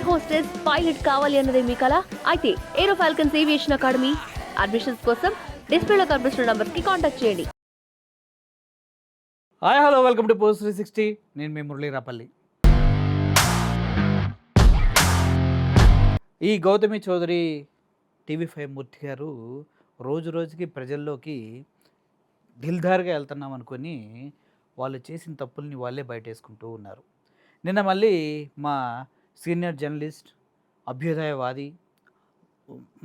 Hostess pilot కావాలి అన్నదే మీ కల అయితే ఏరో ఫాల్కన్స్ ఏవియేషన్ అకాడమీ అడ్మిషన్స్ కోసం డిస్ప్లేలో కనిపిస్తున్న నంబర్స్ కి కాంటాక్ట్ చేయండి. Hi hello welcome to post 360. నేను మీ మురళీ రాపల్లి. ఈ గౌతమి చౌదరి TV5 మూర్తి గారు రోజు రోజుకి ప్రజల్లోకి దిల్దార్గా వెళ్తున్నాం అనుకొని వాళ్ళు చేసిన తప్పుల్ని వాళ్ళే బయటేసుకుంటూ ఉన్నారు. నిన్న మళ్ళీ మా సీనియర్ జర్నలిస్ట్, అభ్యుదయవాది,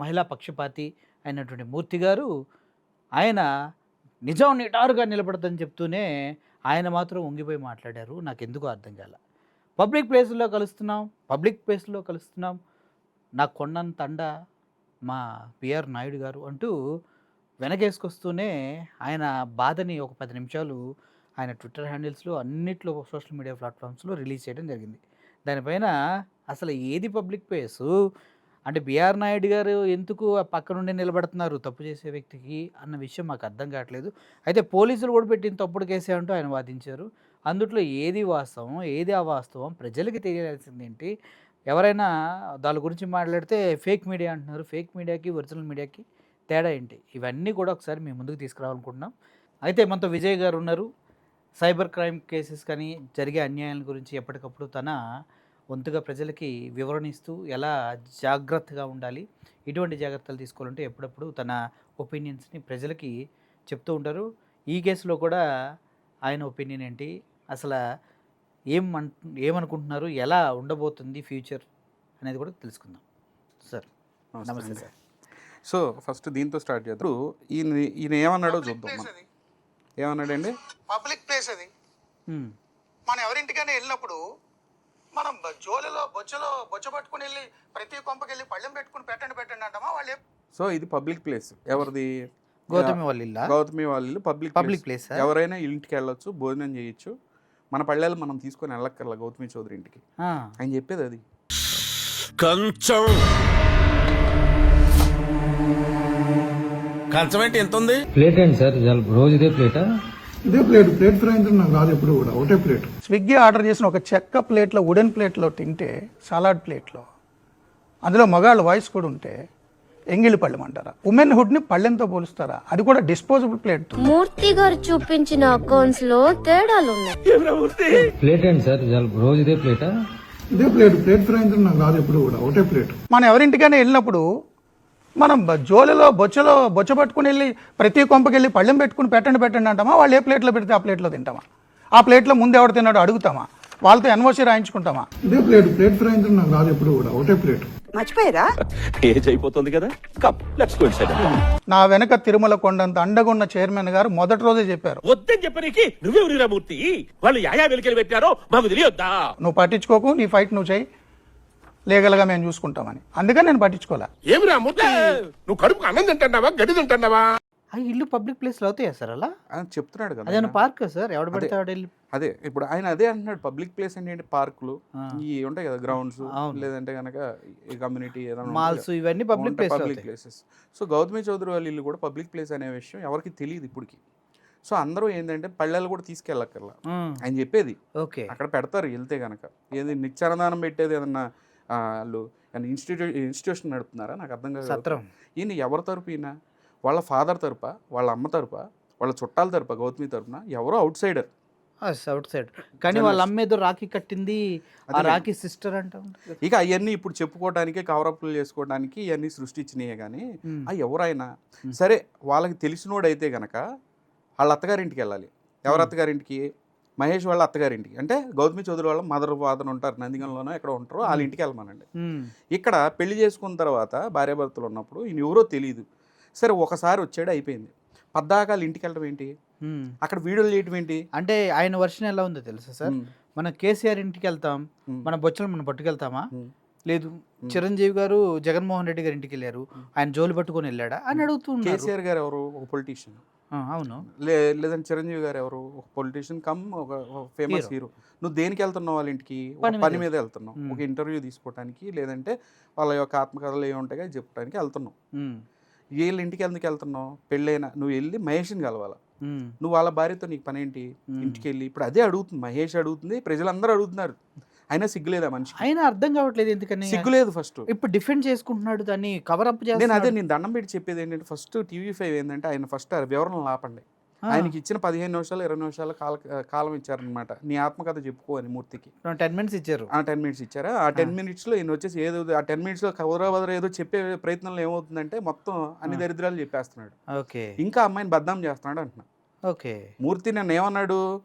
మహిళా పక్షపాతి అయినటువంటి మూర్తి గారు ఆయన నిజం నిటారుగా నిలబడదని చెప్తూనే ఆయన మాత్రం ఉంగిపోయి మాట్లాడారు. నాకు ఎందుకో అర్థం కాల. పబ్లిక్ ప్లేస్లో కలుస్తున్నాం, నాకు కొండంత అండ మా పిఆర్ నాయుడు గారు అంటూ వెనకేసుకొస్తూనే ఆయన బాధని ఒక 10 నిమిషాలు ఆయన ట్విట్టర్ హ్యాండిల్స్లో అన్నిట్లో సోషల్ మీడియా ప్లాట్ఫామ్స్లో రిలీజ్ చేయడం జరిగింది. దానిపైన అసలు ఏది పబ్లిక్ ప్లేసు అంటే బిఆర్ నాయుడు గారు ఎందుకు ఆ పక్క నుండి నిలబడుతున్నారు తప్పు చేసే వ్యక్తికి అన్న విషయం మాకు అర్థం కావట్లేదు. అయితే పోలీసులు కూడా పెట్టిన తప్పుడు కేసే అంటూ ఆయన వాదించారు. అందుట్లో ఏది వాస్తవం ఏది అవాస్తవం ప్రజలకి తెలియాల్సింది ఏంటి? ఎవరైనా దాని గురించి మాట్లాడితే ఫేక్ మీడియా అంటున్నారు. ఫేక్ మీడియాకి ఒరిజినల్ మీడియాకి తేడా ఏంటి? ఇవన్నీ కూడా ఒకసారి మేము ముందుకు తీసుకురావాలనుకుంటున్నాం. అయితే మనతో విజయ్ గారు ఉన్నారు. సైబర్ క్రైమ్ కేసెస్ కానీ జరిగే అన్యాయాల గురించి ఎప్పటికప్పుడు తన వంతుగా ప్రజలకి వివరణ ఇస్తూ ఎలా జాగ్రత్తగా ఉండాలి, ఎటువంటి జాగ్రత్తలు తీసుకోవాలంటే ఎప్పుడప్పుడు తన ఒపీనియన్స్ని ప్రజలకి చెప్తూ ఉంటారు. ఈ కేసులో కూడా ఆయన ఒపీనియన్ ఏంటి, అసలు ఏమనుకుంటున్నారు, ఎలా ఉండబోతుంది ఫ్యూచర్ అనేది కూడా తెలుసుకుందాం. సార్ నమస్తే సార్. సో ఫస్ట్ దీంతో స్టార్ట్ చేద్దాం. ఈయన ఏమన్నాడో చూద్దాం. ఏమన్నాడండి? పబ్లిక్ ప్లేస్ అది. మనం ఎవరింటికైనా వెళ్ళినప్పుడు మనం జోలిలో బొచ్చ పట్టుకుని వెళ్ళి ప్రతి కొంపకి వెళ్ళి పళ్ళెం పెట్టుకుని పెట్టండి అంటామా వాళ్ళు? సో ఇది పబ్లిక్ ప్లేస్. ఎవరిది? గౌతమి వాళ్ళ ఇల్లు పబ్లిక్ ప్లేస్. ఎవరైనా ఇంటికి వెళ్ళొచ్చు, భోజనం చేయొచ్చు. మన పళ్ళెలు మనం తీసుకొని వెళ్ళక్కర్లా గౌతమి చౌదరి ఇంటికి. ఆయన చెప్పేది అది. కంచం ఏంటి ఎంత ఉంది? ప్లేట్ ఏంటి సార్? రోజు ఇదే ప్లేటా? ఇదే ప్లేట్ ఫ్రై అంటే నాకు రాదు ఎప్పుడు కూడా, ఒకటే ప్లేట్. స్విగ్గీ ఆర్డర్ చేసిన ఒక చెక్క ప్లేట్లో, వుడెన్ ప్లేట్లో తింటే, సలాడ్ ప్లేట్లో, అందులో మగాళ్ళ వాయిస్ కూడా ఉంటే ఎంగిలి పళ్ళెం అంటారా? ఉమెన్ హుడ్ ని పళ్ళెంతో పోలుస్తారా? అది కూడా డిస్పోజబుల్ ప్లేట్. మూర్తి గారు చూపించిన అకౌంట్స్ లో తేడాలు ఉన్నాయి. ప్లేట్ ఏంటి సార్? రోజు ఇదే ప్లేటా? ఇదే ప్లేట్ ఫ్రై అంటే నాకు రాదు ఎప్పుడు కూడా, ఒకటే ప్లేట్. మనం ఎవరింటికైనా వెళ్ళినప్పుడు మనం జోలిలో బొచ్చ పట్టుకుని వెళ్ళి ప్రతి కొంపకి వెళ్ళి పళ్ళెం పెట్టుకుని పెట్టండి అంటామా? వాళ్ళు ఏ ప్లేట్లో పెడితే ఆ ప్లేట్లో తింటామా? ఆ ప్లేట్లో ముందు ఎవరు తిన్నాడో అడుగుతామా? వాళ్ళతో ఎన్ఓసి రాయించుకుంటామా? ఇదే ప్లేట్ ఫ్రై అంటే నాకు రాదు ఎప్పుడు కూడా, ఒకటే ప్లేట్. మర్చిపోయారా? ఏజ్ అయిపోతుంది కదా, నా వెనక తిరుమల కొండంత అండగున్న చైర్మన్ గారు మొదటి రోజే చెప్పారు, వద్దని చెప్పడానికి నువ్వే మూర్తి, వాళ్ళు యాయా వెలికలు పెట్టారో మాకు తెలియొద్దా? నువ్వు పట్టించుకోకు, నీ ఫైట్ నువ్వు చేయి, లీగల్గా మేము చూసుకుంటామని. అందుకని నేను పట్టించుకోలే. ఏమిరా మూర్తి, నువ్వు కడుపుకు అన్నం తింటున్నావా, గడ్డి తింటున్నావా? ఆ ఇల్లు పబ్లిక్ ప్లేస్లో అవుతాయా సార్? అలా ఆయన చెప్తున్నాడు కదా. అదే పార్క్ సార్, ఎవడు పెడతాడు? అదే ఇప్పుడు ఆయన అదే అంటున్నాడు. పబ్లిక్ ప్లేస్ అంటే పార్కులు ఇవి ఉంటాయి కదా, గ్రౌండ్స్, లేదంటే కనుక కమ్యూనిటీ మాల్స్, ఇవన్నీ public places. So Gautami Chowdary వాళ్ళ ఇల్లు కూడా పబ్లిక్ ప్లేస్ అనే విషయం ఎవరికి తెలియదు ఇప్పటికి. సో అందరూ ఏంటంటే పళ్ళెలు కూడా తీసుకెళ్ళక్కర్లా ఆయన చెప్పేది. ఓకే, అక్కడ పెడతారు వెళ్తే కనుక. ఏది నిత్యాన్నదానం పెట్టేది ఏదన్నా వాళ్ళు ఇన్స్టిట్యూషన్ నడుపుతున్నారా? నాకు అర్థం కాదు. ఈయన ఎవరి తరపు? ఈయన వాళ్ళ ఫాదర్ తరపా, వాళ్ళ అమ్మ తరపా, వాళ్ళ చుట్టాల తరపా, గౌతమి తరపున? ఎవరో అవుట్ సైడర్. కానీ వాళ్ళ అమ్మ ఏదో రాఖీ కట్టింది, ఆ రాఖీ సిస్టర్ అంట. ఇక అవన్నీ ఇప్పుడు చెప్పుకోవడానికి, కవరప్లు చేసుకోవడానికి ఇవన్నీ సృష్టించినాయే. కానీ ఎవరైనా సరే వాళ్ళకి తెలిసినోడైతే గనక వాళ్ళ అత్తగారింటికి వెళ్ళాలి. ఎవరి అత్తగారింటికి? మహేష్ వాళ్ళ అత్తగారింటికి. అంటే గౌతమి చౌదరి వాళ్ళ మదర్ ఫాదర్ ఉంటారు నందిగంలోనో ఎక్కడ ఉంటారో వాళ్ళ ఇంటికి వెళ్ళమనండి. ఇక్కడ పెళ్లి చేసుకున్న తర్వాత భార్యాభర్తలు ఉన్నప్పుడు ఈయన ఎవరో తెలియదు. సరే ఒకసారి వచ్చాడు, అయిపోయింది. పద్దాకాలు ఇంటికి వెళ్ళడం ఏంటి, అక్కడ వీడియోలు చేయటం ఏంటి? అంటే ఆయన వర్షన్ ఎలా ఉందో తెలుసా సార్? మనం కేసీఆర్ ఇంటికి వెళ్తాం, మన బొచ్చలు మనం పట్టుకెళ్తామా? లేదు. చిరంజీవి గారు జగన్మోహన్ రెడ్డి గారి ఇంటికి వెళ్ళారు, ఆయన జోలు పట్టుకొని వెళ్ళాడా అని అడుగుతున్నారు. కేసీఆర్ గారు ఎవరు? ఒక పొలిటీషియన్. అవును. లేదంటే చిరంజీవి గారు ఎవరు? ఒక పొలిటీషియన్ కమ్ ఒక ఫేమస్ హీరో. నువ్వు దేనికి వెళ్తున్నావు వాళ్ళ ఇంటికి? పని మీద వెళ్తున్నావు, ఒక ఇంటర్వ్యూ తీసుకోవడానికి, లేదంటే వాళ్ళ యొక్క ఆత్మకథలు ఏమి ఉంటాయి చెప్పడానికి వెళ్తున్నావు. వీళ్ళ ఇంటికి ఎందుకు వెళ్తున్నావు? పెళ్ళైనా నువ్వు వెళ్ళి మహేష్ని కలవాలా? నువ్వు వాళ్ళ భార్యతో నీకు పని ఏంటి? ఇంటికి వెళ్ళి ఇప్పుడు అదే అడుగుతుంది మహేష్, అడుగుతుంది, ప్రజలందరూ అడుగుతున్నారు. అయినా సిగ్గులేదు ఆ మనిషి, అయినా అర్థం కావట్లేదు ఎందుకని. సిగ్గులేదు ఫస్ట్. ఇప్పుడు డిఫెండ్ చేసుకుంటున్నాడు, దాన్ని కవర్ అప్ నేను చేస్తున్నాడు. నేను దండం పెట్టి చెప్పేది ఏంటంటే ఫస్ట్ TV5 ఏంటంటే ఆయన ఫస్ట్ ఆ వివరణలు ఆపండి. ఆయనకి ఇచ్చిన 15 నిమిషాలు 20 నిమిషాలు కాలం ఇచ్చారనమాట. నీ ఆత్మకథ చెప్పుకో అని మూర్తికి 10 మినిట్స్ ఇచ్చారు. 10 మినిట్స్ ఇచ్చారా. ఆ 10 మినిట్స్లో ఈయన వచ్చేసి ఏదో ఆ 10 మినిట్స్లో కవరాబదర ఏదో చెప్పే ప్రయత్నంలో ఏమవుతుందంటే మొత్తం అన్ని దరిద్రాలు చెప్పేస్తున్నాడు. ఓకే ఇంకా అమ్మాయిని బద్నాం చేస్తున్నాడు అంటున్నా. ఓకే. మూర్తి నన్ను ఏమన్నాడు,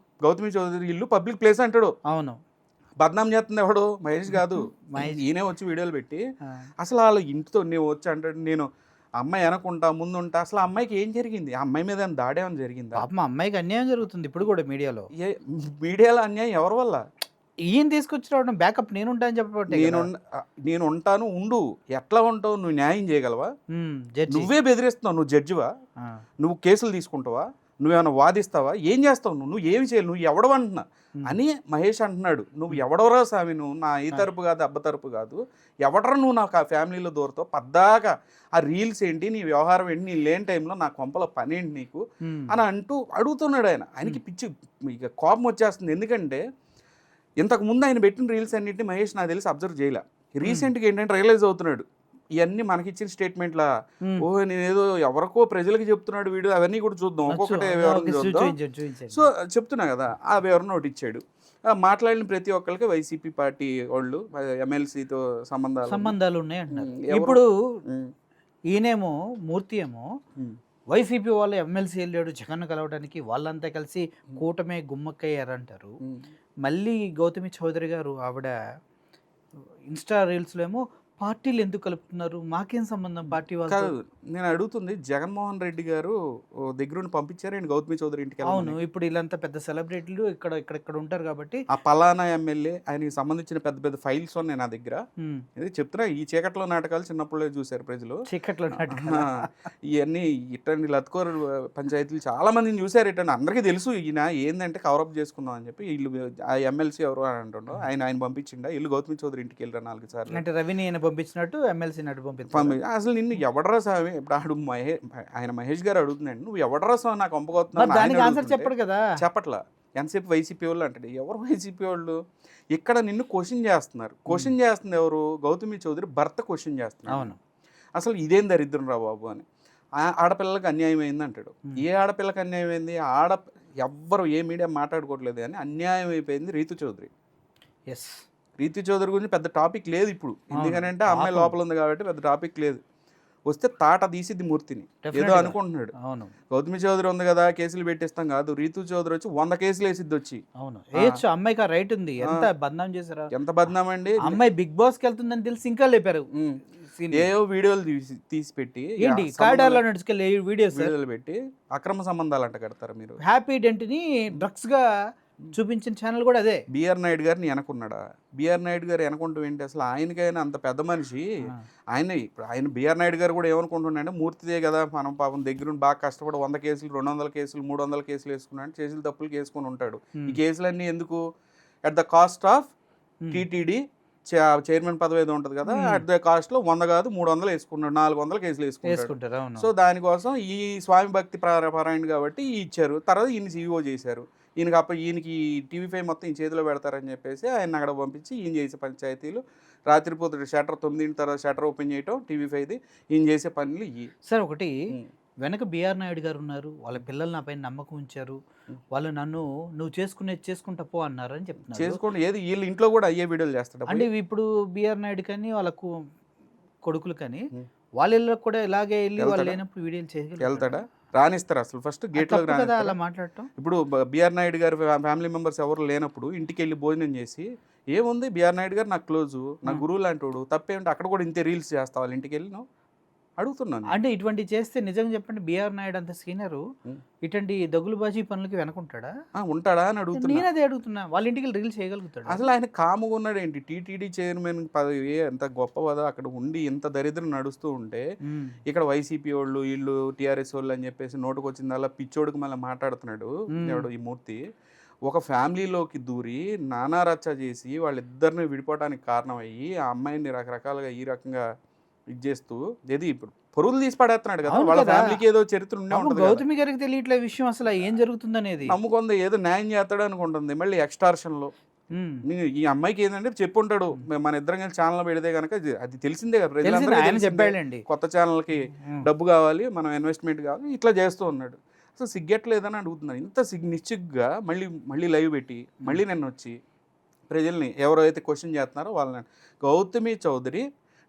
గౌతమి చౌదరి ఇల్లు పబ్లిక్ ప్లేస్ అంటాడు. అవును. బద్నాం చేస్తుంది ఎవడు, మహేష్ కాదు. ఈయనే వచ్చి వీడియోలు పెట్టి అసలు వాళ్ళ ఇంటితో నేను వచ్చి అంటాడు, నేను అమ్మాయి వెనకుంటా ముందుంటా. అసలు ఆ అమ్మాయికి ఏం జరిగింది, ఆ అమ్మాయి మీద దాడి ఏమైనా జరిగిందా? పాపం అమ్మాయికి అన్యాయం జరుగుతుంది ఇప్పుడు కూడా మీడియాలో. మీడియాలో అన్యాయం ఎవరి వల్ల? ఈయన తీసుకొచ్చి రావడం బ్యాకప్ నేనుంటా అని చెప్పబట్టే. నేను ఉంటాను, ఉండు. ఎట్లా ఉంటావు, నువ్వు న్యాయం చేయగలవా? జడ్జి నువ్వే బెదిరిస్తున్నావు, నువ్వు జడ్జివా? నువ్వు కేసులు తీసుకుంటావా? నువ్వేమైనా వాదిస్తావా? ఏం చేస్తావు నువ్వు ఏమి చేయాలి, నువ్వు ఎవడవంటున్నా అని మహేష్ అంటున్నాడు. నువ్వు ఎవడవరా స్వామి, నువ్వు నా ఈ తరపు కాదు అబ్బ తరపు కాదు, ఎవడరా నువ్వు నాకు ఆ ఫ్యామిలీలో దూరతావు, పద్దాకా ఆ రీల్స్ ఏంటి, నీ వ్యవహారం ఏంటి, నీ లేని టైంలో నా కొంపల పని ఏంటి నీకు అని అంటూ అడుగుతున్నాడు. ఆయనకి పిచ్చి ఇక కోపం వచ్చేస్తుంది. ఎందుకంటే ఇంతకుముందు ఆయన పెట్టిన రీల్స్ అన్నింటినీ మహేష్ నాకు తెలిసి అబ్జర్వ్ చేయలే. రీసెంట్గా ఏంటంటే రియలైజ్ అవుతున్నాడు, ఇవన్నీ మనకిచ్చిన స్టేట్మెంట్లా, ఓహో నేనేదో ఎవరికో ప్రజలకు చెప్తున్నాడు వీడు, అవన్నీ కూడా చూద్దాం, ఒక్కొక్కటే వివరణ చూద్దాం. సో చెప్తున్నా కదా, ఆ వివరణ ఒకటి ఇచ్చాడు. మాట్లాడిన ప్రతి ఒక్కరికి వైసీపీ పార్టీ వాళ్ళు ఎమ్మెల్సీతో సంబంధాలు ఉన్నాయి అంటున్నారు. ఇప్పుడు ఈయనేమో మూర్తి ఏమో వైసీపీ వాళ్ళు ఎమ్మెల్సీ వెళ్ళాడు జగన్ కలవడానికి, వాళ్ళంతా కలిసి కూటమే గుమ్మక్కయ్యారంటారు. మళ్ళీ గౌతమి చౌదరి గారు ఆవిడ ఇన్స్టా రీల్స్లో ఏమో పార్టీలు ఎందుకు కలుపుతున్నారు, మాకేం సంబంధం పార్టీ వాళ్ళు కాదు. నేను అడుగుతుంది, జగన్మోహన్ రెడ్డి గారు దగ్గరుండి పంపించారు అండి గౌతమి చౌదరి ఇంటికి. అవును, ఇప్పుడు వీళ్ళంతా పెద్ద సెలబ్రిటీలు ఇక్కడ ఉంటారు కాబట్టి ఆ పలానా ఎమ్మెల్యే ఆయనకి సంబంధించిన పెద్ద పెద్ద ఫైల్స్ ఉన్నాయి నా దగ్గర. ఇది చెప్తున్నా, ఈ చీకట్లో నాటకాలు చిన్నప్పుడే చూశారు ప్రజలు. చీకట్లో ఇవన్నీ ఇట్టండి లత్కోర్ పంచాయతీలు చాలా మందిని చూశారు. ఇట్టండి అందరికీ తెలుసు ఈయన ఏంటంటే కవరప్ చేసుకుందాం అని చెప్పి. వీళ్ళు ఆ ఎమ్మెల్సీ ఎవరు అని అంటుండో ఆయన పంపించిండా, ఇల్లు గౌతమి చౌదరి ఇంటికి వెళ్ళరా 4 సార్లు అంటే రవిని పంపించినట్టు ఎమ్మెల్సీ నటు అసలు నిన్ను ఎవడరా స్వామి, ఇప్పుడు ఆడు ఆయన మహేష్ గారు అడుగుతున్నాడు, నువ్వు ఎవడరా స్వామి నాకు పంపుకోతున్నావు చెప్పడు కదా, చెప్పట్లా. ఎంతసేపు వైసీపీ వాళ్ళు అంటాడు. ఎవరు వైసీపీ వాళ్ళు? ఇక్కడ నిన్ను క్వశ్చన్ చేస్తున్నారు. క్వశ్చన్ చేస్తుంది ఎవరు? గౌతమి చౌదరి భర్త క్వశ్చన్ చేస్తున్నాడు. అవును, అసలు ఇదేం దరిద్రం రా బాబు అని. ఆడపిల్లలకు అన్యాయం అయింది అంటాడు. ఏ ఆడపిల్లకి అన్యాయం అయింది? ఎవ్వరు ఏ మీడియా మాట్లాడుకోవట్లేదు కానీ అన్యాయం అయిపోయింది రీతు చౌదరి. ఎస్, రీతు చౌదరి గురించి పెద్ద టాపిక్ లేదు ఇప్పుడు, ఎందుకనంటే అమ్మాయి లోపల ఉంది కాబట్టి పెద్ద టాపిక్ లేదు. వస్తే తాట తీసిద్ది మూర్తిని ఏదో అనుకుంటున్నాడు. అవును, గౌతమి చౌదరి ఉంది కదా కేసులు పెట్టిస్తాం కాదు, రీతు చౌదరి వచ్చి 100 కేసులు వేసిద్ది వచ్చి. అవును, అమ్మాయికి ఆ రైట్ ఉంది. ఎంత బద్నాం చేశారా, ఎంత బద్నాం అండి. అమ్మాయి బిగ్ బాస్ కి వెళ్తుందని తెలిసి ఇంకా లేపారు. ఏవో వీడియోలు తీసి పెట్టి ఏంటి కారిడార్లో నడుచుకెళ్ళి వీడియోలు పెట్టి అక్రమ సంబంధాలు అంట కడతారు మీరు. హ్యాపీ డెంట్ని డ్రగ్స్ గా చూపించిన ఛానల్ కూడా అదే. బిఆర్ నాయుడు గారిని వెనకున్నాడా? బిఆర్ నాయుడు గారు వెనకుంటూ ఏంటి అసలు? ఆయనకైనా అంత పెద్ద మనిషి ఆయన బిఆర్ నాయుడు గారు కూడా ఏమనుకుంటున్నాడంటే మూర్తిదే కదా, మనం పాపం దగ్గరుండి బాగా కష్టపడి 100 కేసులు 200 కేసులు 300 కేసులు వేసుకున్నాడు, చేసిన తప్పులు వేసుకుని ఉంటాడు. ఈ కేసులన్నీ ఎందుకు? At the cost of TTD chairman పదవి ఏదో ఉంటుంది కదా, అట్ ద కాస్ట్ లో 100 కాదు 300 వేసుకున్నాడు, 400 కేసులు వేసుకుంటారు. సో దానికోసం ఈ స్వామి భక్తి పరాయణ కాబట్టి ఇచ్చారు. తర్వాత ఈయన CEO చేశారు. ఈయనకి TV5 మొత్తం ఈ చేతిలో పెడతారని చెప్పేసి ఆయన అక్కడ పంపించి ఈయన చేసే పంచాయతీలు రాత్రిపూట షటర్ 9 తర్వాత షటర్ ఓపెన్ చేయటం TV5ది, ఈయన చేసే పనులు ఇవి. సార్ ఒకటి వెనక బిఆర్ నాయుడు గారు ఉన్నారు, వాళ్ళ పిల్లలు నా పైన నమ్మకం ఉంచారు, వాళ్ళు నువ్వు చేసుకుంటా పో అన్నారు అని చెప్తున్నారు. చేసుకోండి, ఏది వీళ్ళ ఇంట్లో కూడా అయ్యే వీడియోలు చేస్తాడు అంటే ఇప్పుడు బిఆర్ నాయుడు కానీ వాళ్ళ కొడుకులు కానీ వాళ్ళ ఇళ్ళకి కూడా ఇలాగే వెళ్ళి వాళ్ళు లేనప్పుడు వీడియోలు వెళ్తాడా? రానిస్తారు అసలు ఫస్ట్ గేట్లో అలా మాట్లాడటం. ఇప్పుడు బిఆర్ నాయుడు గారు ఫ్యామిలీ మెంబర్స్ ఎవరు లేనప్పుడు ఇంటికి వెళ్ళి భోజనం చేసి ఏముంది బిఆర్ నాయుడు గారు నాకు క్లోజు, నా గురువు లాంటి వాడు, తప్పేంటి అక్కడ కూడా ఇంతే రీల్స్ చేస్తావు వాళ్ళ ఇంటికి వెళ్ళి నువ్వు అడుగుతున్నాను. అంటే ఇటువంటి చేస్తే నిజంగా చెప్పండి బిఆర్ నాయుడు అంత సీనియర్ ఇటువంటి దగులుబాజీ పనులకి వెనకుంటాడా ఉంటాడా అని అడుగుతున్నా. నేను అదే అడుగుతున్నా, వాళ్ళ ఇంటికి రీల్స్ చేయగలుగుతాడు? అసలు ఆయన కాముగా ఉన్నాడు ఏంటి? టీటీడీ చైర్మన్ పదవి ఎంత గొప్ప కదా, అక్కడ ఉండి ఇంత దరిద్రం నడుస్తూ ఉంటే ఇక్కడ వైసీపీ వాళ్ళు వీళ్ళు TRS వాళ్ళు అని చెప్పేసి నోటుకు వచ్చిందల్లా పిచ్చోడికి మళ్ళీ మాట్లాడుతున్నాడు ఎవడు ఈ మూర్తి. ఒక ఫ్యామిలీలోకి దూరి నానా రచ్చ చేసి వాళ్ళిద్దరిని విడిపోవడానికి కారణమయ్యి ఆ అమ్మాయిని రకరకాలుగా ఈ రకంగా ఇది చేస్తూ ఏది ఇప్పుడు పొరులు తీసి పడేస్తున్నాడు కదా. వాళ్ళ ఫ్యామిలీకి ఏదో చరిత్ర ఉండే ఉంటుంది. గౌతమి గారికి తెలియట్లే విషయం అసలు ఏం జరుగుతుందనేది. నమ్ముకుంది ఏదో న్యాయం చేస్తాడు అనుకుంటుంది, మళ్ళీ ఎక్స్టార్షన్లో ఈ అమ్మాయికి ఏంటంటే చెప్పు ఉంటాడు, మన ఇద్దరం కలిసి ఛానల్ పెడితే కనుక అది తెలిసిందే కదా తెలిసింది, ప్రజలందరికీ ఆయన తెలిసిందే. చెప్పాడండి. కొత్త ఛానల్కి డబ్బు కావాలి, మనం ఇన్వెస్ట్మెంట్ కావాలి, ఇట్లా చేస్తూ ఉన్నాడు. అసలు సిగ్గట్లేదని అడుగుతున్నాను. ఇంత నిశ్చిగ్గా మళ్ళీ లైవ్ పెట్టి మళ్ళీ నిన్న వచ్చి ప్రజల్ని ఎవరైతే క్వశ్చన్ చేస్తున్నారో వాళ్ళని గౌతమి చౌదరి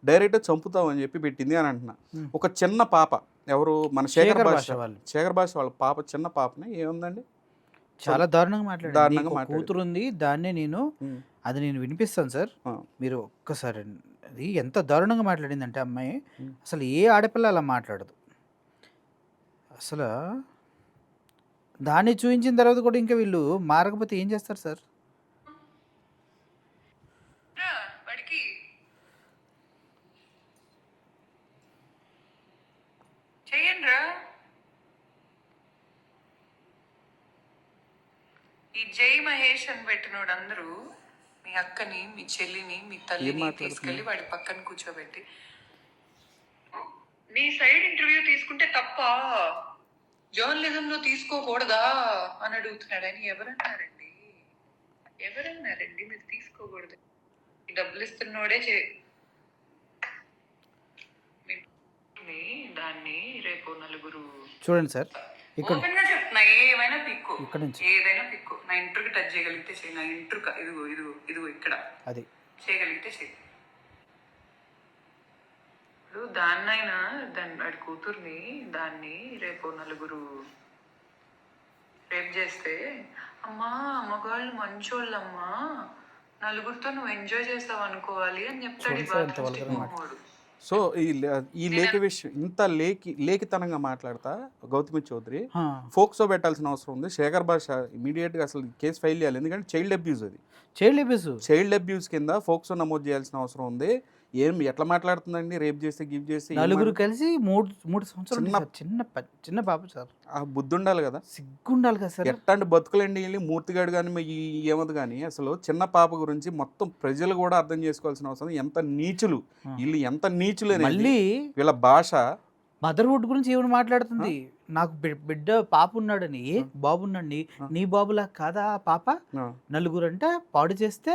డైరెక్ట్గా చంపుతామని చెప్పి పెట్టింది అని అంటున్నా. ఒక చిన్న పాప, ఎవరు మన శేఖర్ భాష వాళ్ళ పాప, చిన్న పాపని ఏముందండి చాలా దారుణంగా మాట్లాడారు. మాట్లాడారు. కూతురు ఉంది, దాన్నే అది నేను వినిపిస్తాను సార్, మీరు ఒక్కసారి. అది ఎంత దారుణంగా మాట్లాడిందంటే అమ్మాయి, అసలు ఏ ఆడపిల్ల అలా మాట్లాడదు అసలు. దాన్ని చూపించిన తర్వాత కూడా ఇంకా వీళ్ళు మారకపోతే ఏం చేస్తారు సార్? ఈ జై మహేష్ అని పెట్టినోడు అందరూ మీ అక్కని, మీ చెల్లిని, మీ తల్లిని తీసుకెళ్లి వాడి పక్కన కూర్చోబెట్టి మీ సైడ్ ఇంటర్వ్యూ తీసుకుంటే తప్ప జర్నలిజం లో తీసుకోకూడదా అని అడుగుతున్నాడని ఎవరన్నారండి? మీరు తీసుకోకూడదు. డబ్బులు ఇస్తున్నోడే దాన్ని రేపు నలుగురు చూడండి సార్, ఇక్కడ ఓపెన్ గా చెప్తున్నా, ఏమైనా పిక్కు, ఇక్కడ నుంచి ఏదైనా పిక్కు, నా ఇంటర్కి టచ్ చేయగలిగితే చేయి, నా ఇంటర్క ఇదిగో ఇక్కడ అది చేయగలిగితే చేయి. ఇప్పుడు దాన్నైనా వాడి కూతుర్ని దాన్ని రేపు నలుగురు రేప్ చేస్తే, అమ్మా మగాళ్ళు మంచోళ్ళమ్మా, నలుగురితో నువ్వు ఎంజాయ్ చేస్తావు అనుకోవాలి అని చెప్తాడు ఈ బాధ. సో ఈ లేఖ విషయం ఇంత లేఖితనంగా మాట్లాడతా గౌతమి చౌదరి ఫోక్సో పెట్టాల్సిన అవసరం ఉంది. శేఖర్ భాష ఇమీడియట్గా అసలు కేసు ఫైల్ చేయాలి, ఎందుకంటే చైల్డ్ అబ్యూస్, అది చైల్డ్ అబ్యూస్ కింద ఫోక్సో నమోదు చేయాల్సిన అవసరం ఉంది. ఎట్లా మాట్లాడుతుందండి, రేప్ చేస్తే గిఫ్ చేసి నలుగురు కలిసి 3 సంవత్సరాలు చిన్న పాప సార్. ఆ బుద్ధి ఉండాలి కదా, సిగ్గు ఉండాలి కదా సార్. ఎట్లాంటి బతుకులండి వెళ్ళి మూర్తిగాడు కానీ ఏమదు కానీ, అసలు చిన్న పాప గురించి మొత్తం ప్రజలు కూడా అర్థం చేసుకోవాల్సిన అవసరం. ఎంత నీచులు వీళ్ళు, ఎంత నీచులు మళ్ళీ వీళ్ళ భాష. మదర్హుడ్ గురించి ఏమైనా మాట్లాడుతుంది, నాకు బిడ్డ పాప ఉన్నాడని, బాబు ఉన్నాడు, నీ బాబులా కాదా పాప, నలుగురు అంటే పాడు చేస్తే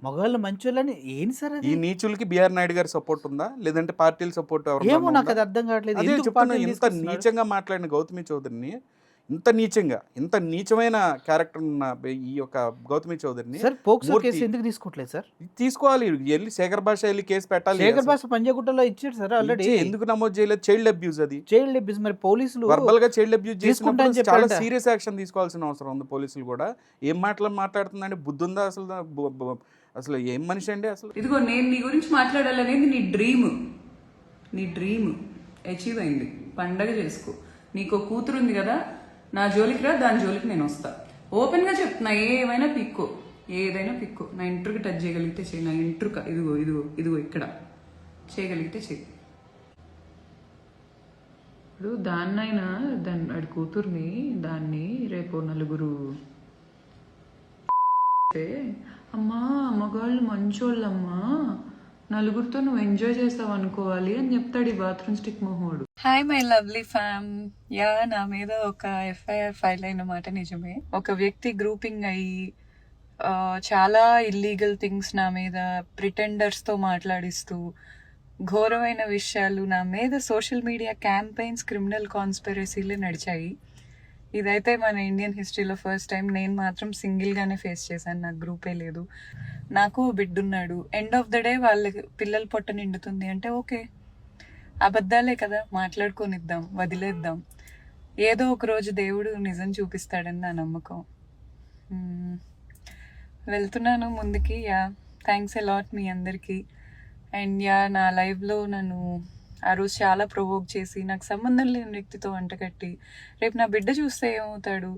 మగవాళ్ళు మంచోళ్ళని. ఏంటి సార్ ఈ నీచులకి బిఆర్ నాయుడు గారి సపోర్ట్ ఉందా, లేదంటే పార్టీల సపోర్ట్? ఏమో నాకు అది అర్థం కావట్లేదు. ఇంత నీచంగా మాట్లాడిన గౌతమి చౌదరిని, ఇంత నీచమైన క్యారెక్టర్ ఉన్న ఈ యొక్క గౌతమి చౌదరిని సార్ పోక్సో కేసు ఎందుకు తీసుకోవట్లేదు సార్? తీసుకోవాలి, వెళ్ళి శేఖర్ భాష వెళ్ళి కేసు పెట్టాలి. శేఖర్ భాష పంజాగుట్టలో ఇచ్చాడు సార్ ఆల్రెడీ. ఎందుకు నమోదు చేయలేదు? చైల్డ్ అబ్యూస్, అది చైల్డ్ అబ్యూస్. మరి పోలీసులు వర్బల్ గా చైల్డ్ అబ్యూస్ చేసినప్పుడు చాలా సీరియస్ యాక్షన్ తీసుకోవాల్సిన అవసరం ఉంది. పోలీసులు కూడా ఏం మాట్లాడుతుందండి, బుద్ధి ఉందా అసలు ఏం మనిషి అండి అసలు? ఇదిగో నేను నీ గురించి మాట్లాడాలనేది నీ డ్రీమ్ అచీవ్ అయింది. పండగ చేసుకో. నీకు కూతురు ఉంది కదా, నా జోలికి రా, దాని జోలికి నేను వస్తా. ఓపెన్ గా చెప్తున్నా, ఏదైనా పిక్కు, నా ఇంటర్కి టచ్ చేయగలిగితే చేయి, నా ఇంటర్క ఇదిగో ఇక్కడ చేయగలిగితే చేయి. ఇప్పుడు దాన్నైనా వాడి కూతుర్ని దాన్ని రేపు నలుగురు అమ్మా మగాళ్ళు మంచోళ్ళమ్మా, నలుగురితో నువ్వు ఎంజాయ్ చేస్తావు అనుకోవాలి అని చెప్తాడు ఈ బాత్రూమ్ స్టిక్ మొహోడు. Hi my lovely fam. నా మీద ఒక ఎఫ్ఐఆర్ ఫైల్ అయిన మాట నిజమే. ఒక వ్యక్తి గ్రూపింగ్ అయ్యి చాలా ఇల్లీగల్ థింగ్స్ నా మీద ప్రిటెండర్స్ తో మాట్లాడిస్తూ ఘోరమైన విషయాలు నా మీద సోషల్ మీడియా క్యాంపెయిన్స్, క్రిమినల్ కాన్స్పిరసీలే నడిచాయి. ఇదైతే మన ఇండియన్ హిస్టరీలో ఫస్ట్ టైం. నేను మాత్రం సింగిల్గానే ఫేస్ చేశాను, నాకు గ్రూపే లేదు. నాకు బిడ్డున్నాడు. ఎండ్ ఆఫ్ ద డే వాళ్ళకి పిల్లల పొట్ట నిండుతుంది అంటే ఓకే, అబద్ధాలే కదా, మాట్లాడుకొనిద్దాం, వదిలేద్దాం. ఏదో ఒక రోజు దేవుడు నిజం చూపిస్తాడని నా నమ్మకం. వెళ్తున్నాను ముందుకి. థ్యాంక్స్ ఎ లాట్ మీ అందరికీ. అండ్ నా లైవ్లో నన్ను ఆ రోజు చాలా ప్రొవోక్ చేసి నాకు సంబంధం లేని వ్యక్తితో వంటకట్టి రేపు నా బిడ్డ చూస్తే ఏమవుతాడు,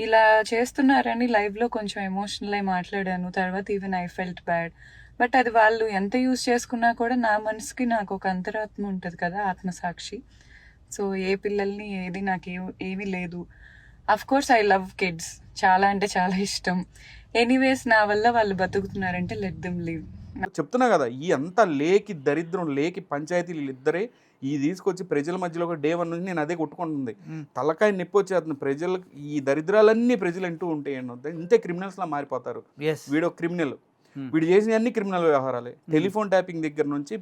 ఇలా చేస్తున్నారని లైవ్లో కొంచెం ఎమోషనల్ అయి మాట్లాడాను. తర్వాత even I felt bad. But అది వాళ్ళు ఎంత యూజ్ చేసుకున్నా కూడా నా మనసుకి నాకు ఒక అంతరాత్మ ఉంటుంది కదా, ఆత్మసాక్షి. సో ఏ పిల్లల్ని ఏది నాకు ఏమీ లేదు. Of course I love kids, చాలా అంటే చాలా ఇష్టం. ఎనీవేస్ నా వల్ల వాళ్ళు బతుకుతున్నారంటే లెట్ దెమ్ లివ్. చెప్తున్నా కదా, ఈ అంతా లేకి దరిద్రం లేకి పంచాయతీలు ఇద్దరే ఈ తీసుకొచ్చి ప్రజల మధ్యలో ఒక డే 1 నుంచి నేను అదే కొట్టుకుంటుంది. తలకాయ నొప్పి వచ్చేస్తుంది ప్రజలకు. ఈ దరిద్రాలన్నీ ప్రజలు అంటూ ఉంటే ఇంతే క్రిమినల్స్లా మారిపోతారు. వీడో క్రిమినల్, వీడు చేసిన అన్ని క్రిమినల్ వ్యవహారాలే. టెలిఫోన్ ట్యాపింగ్ దగ్గర నుంచి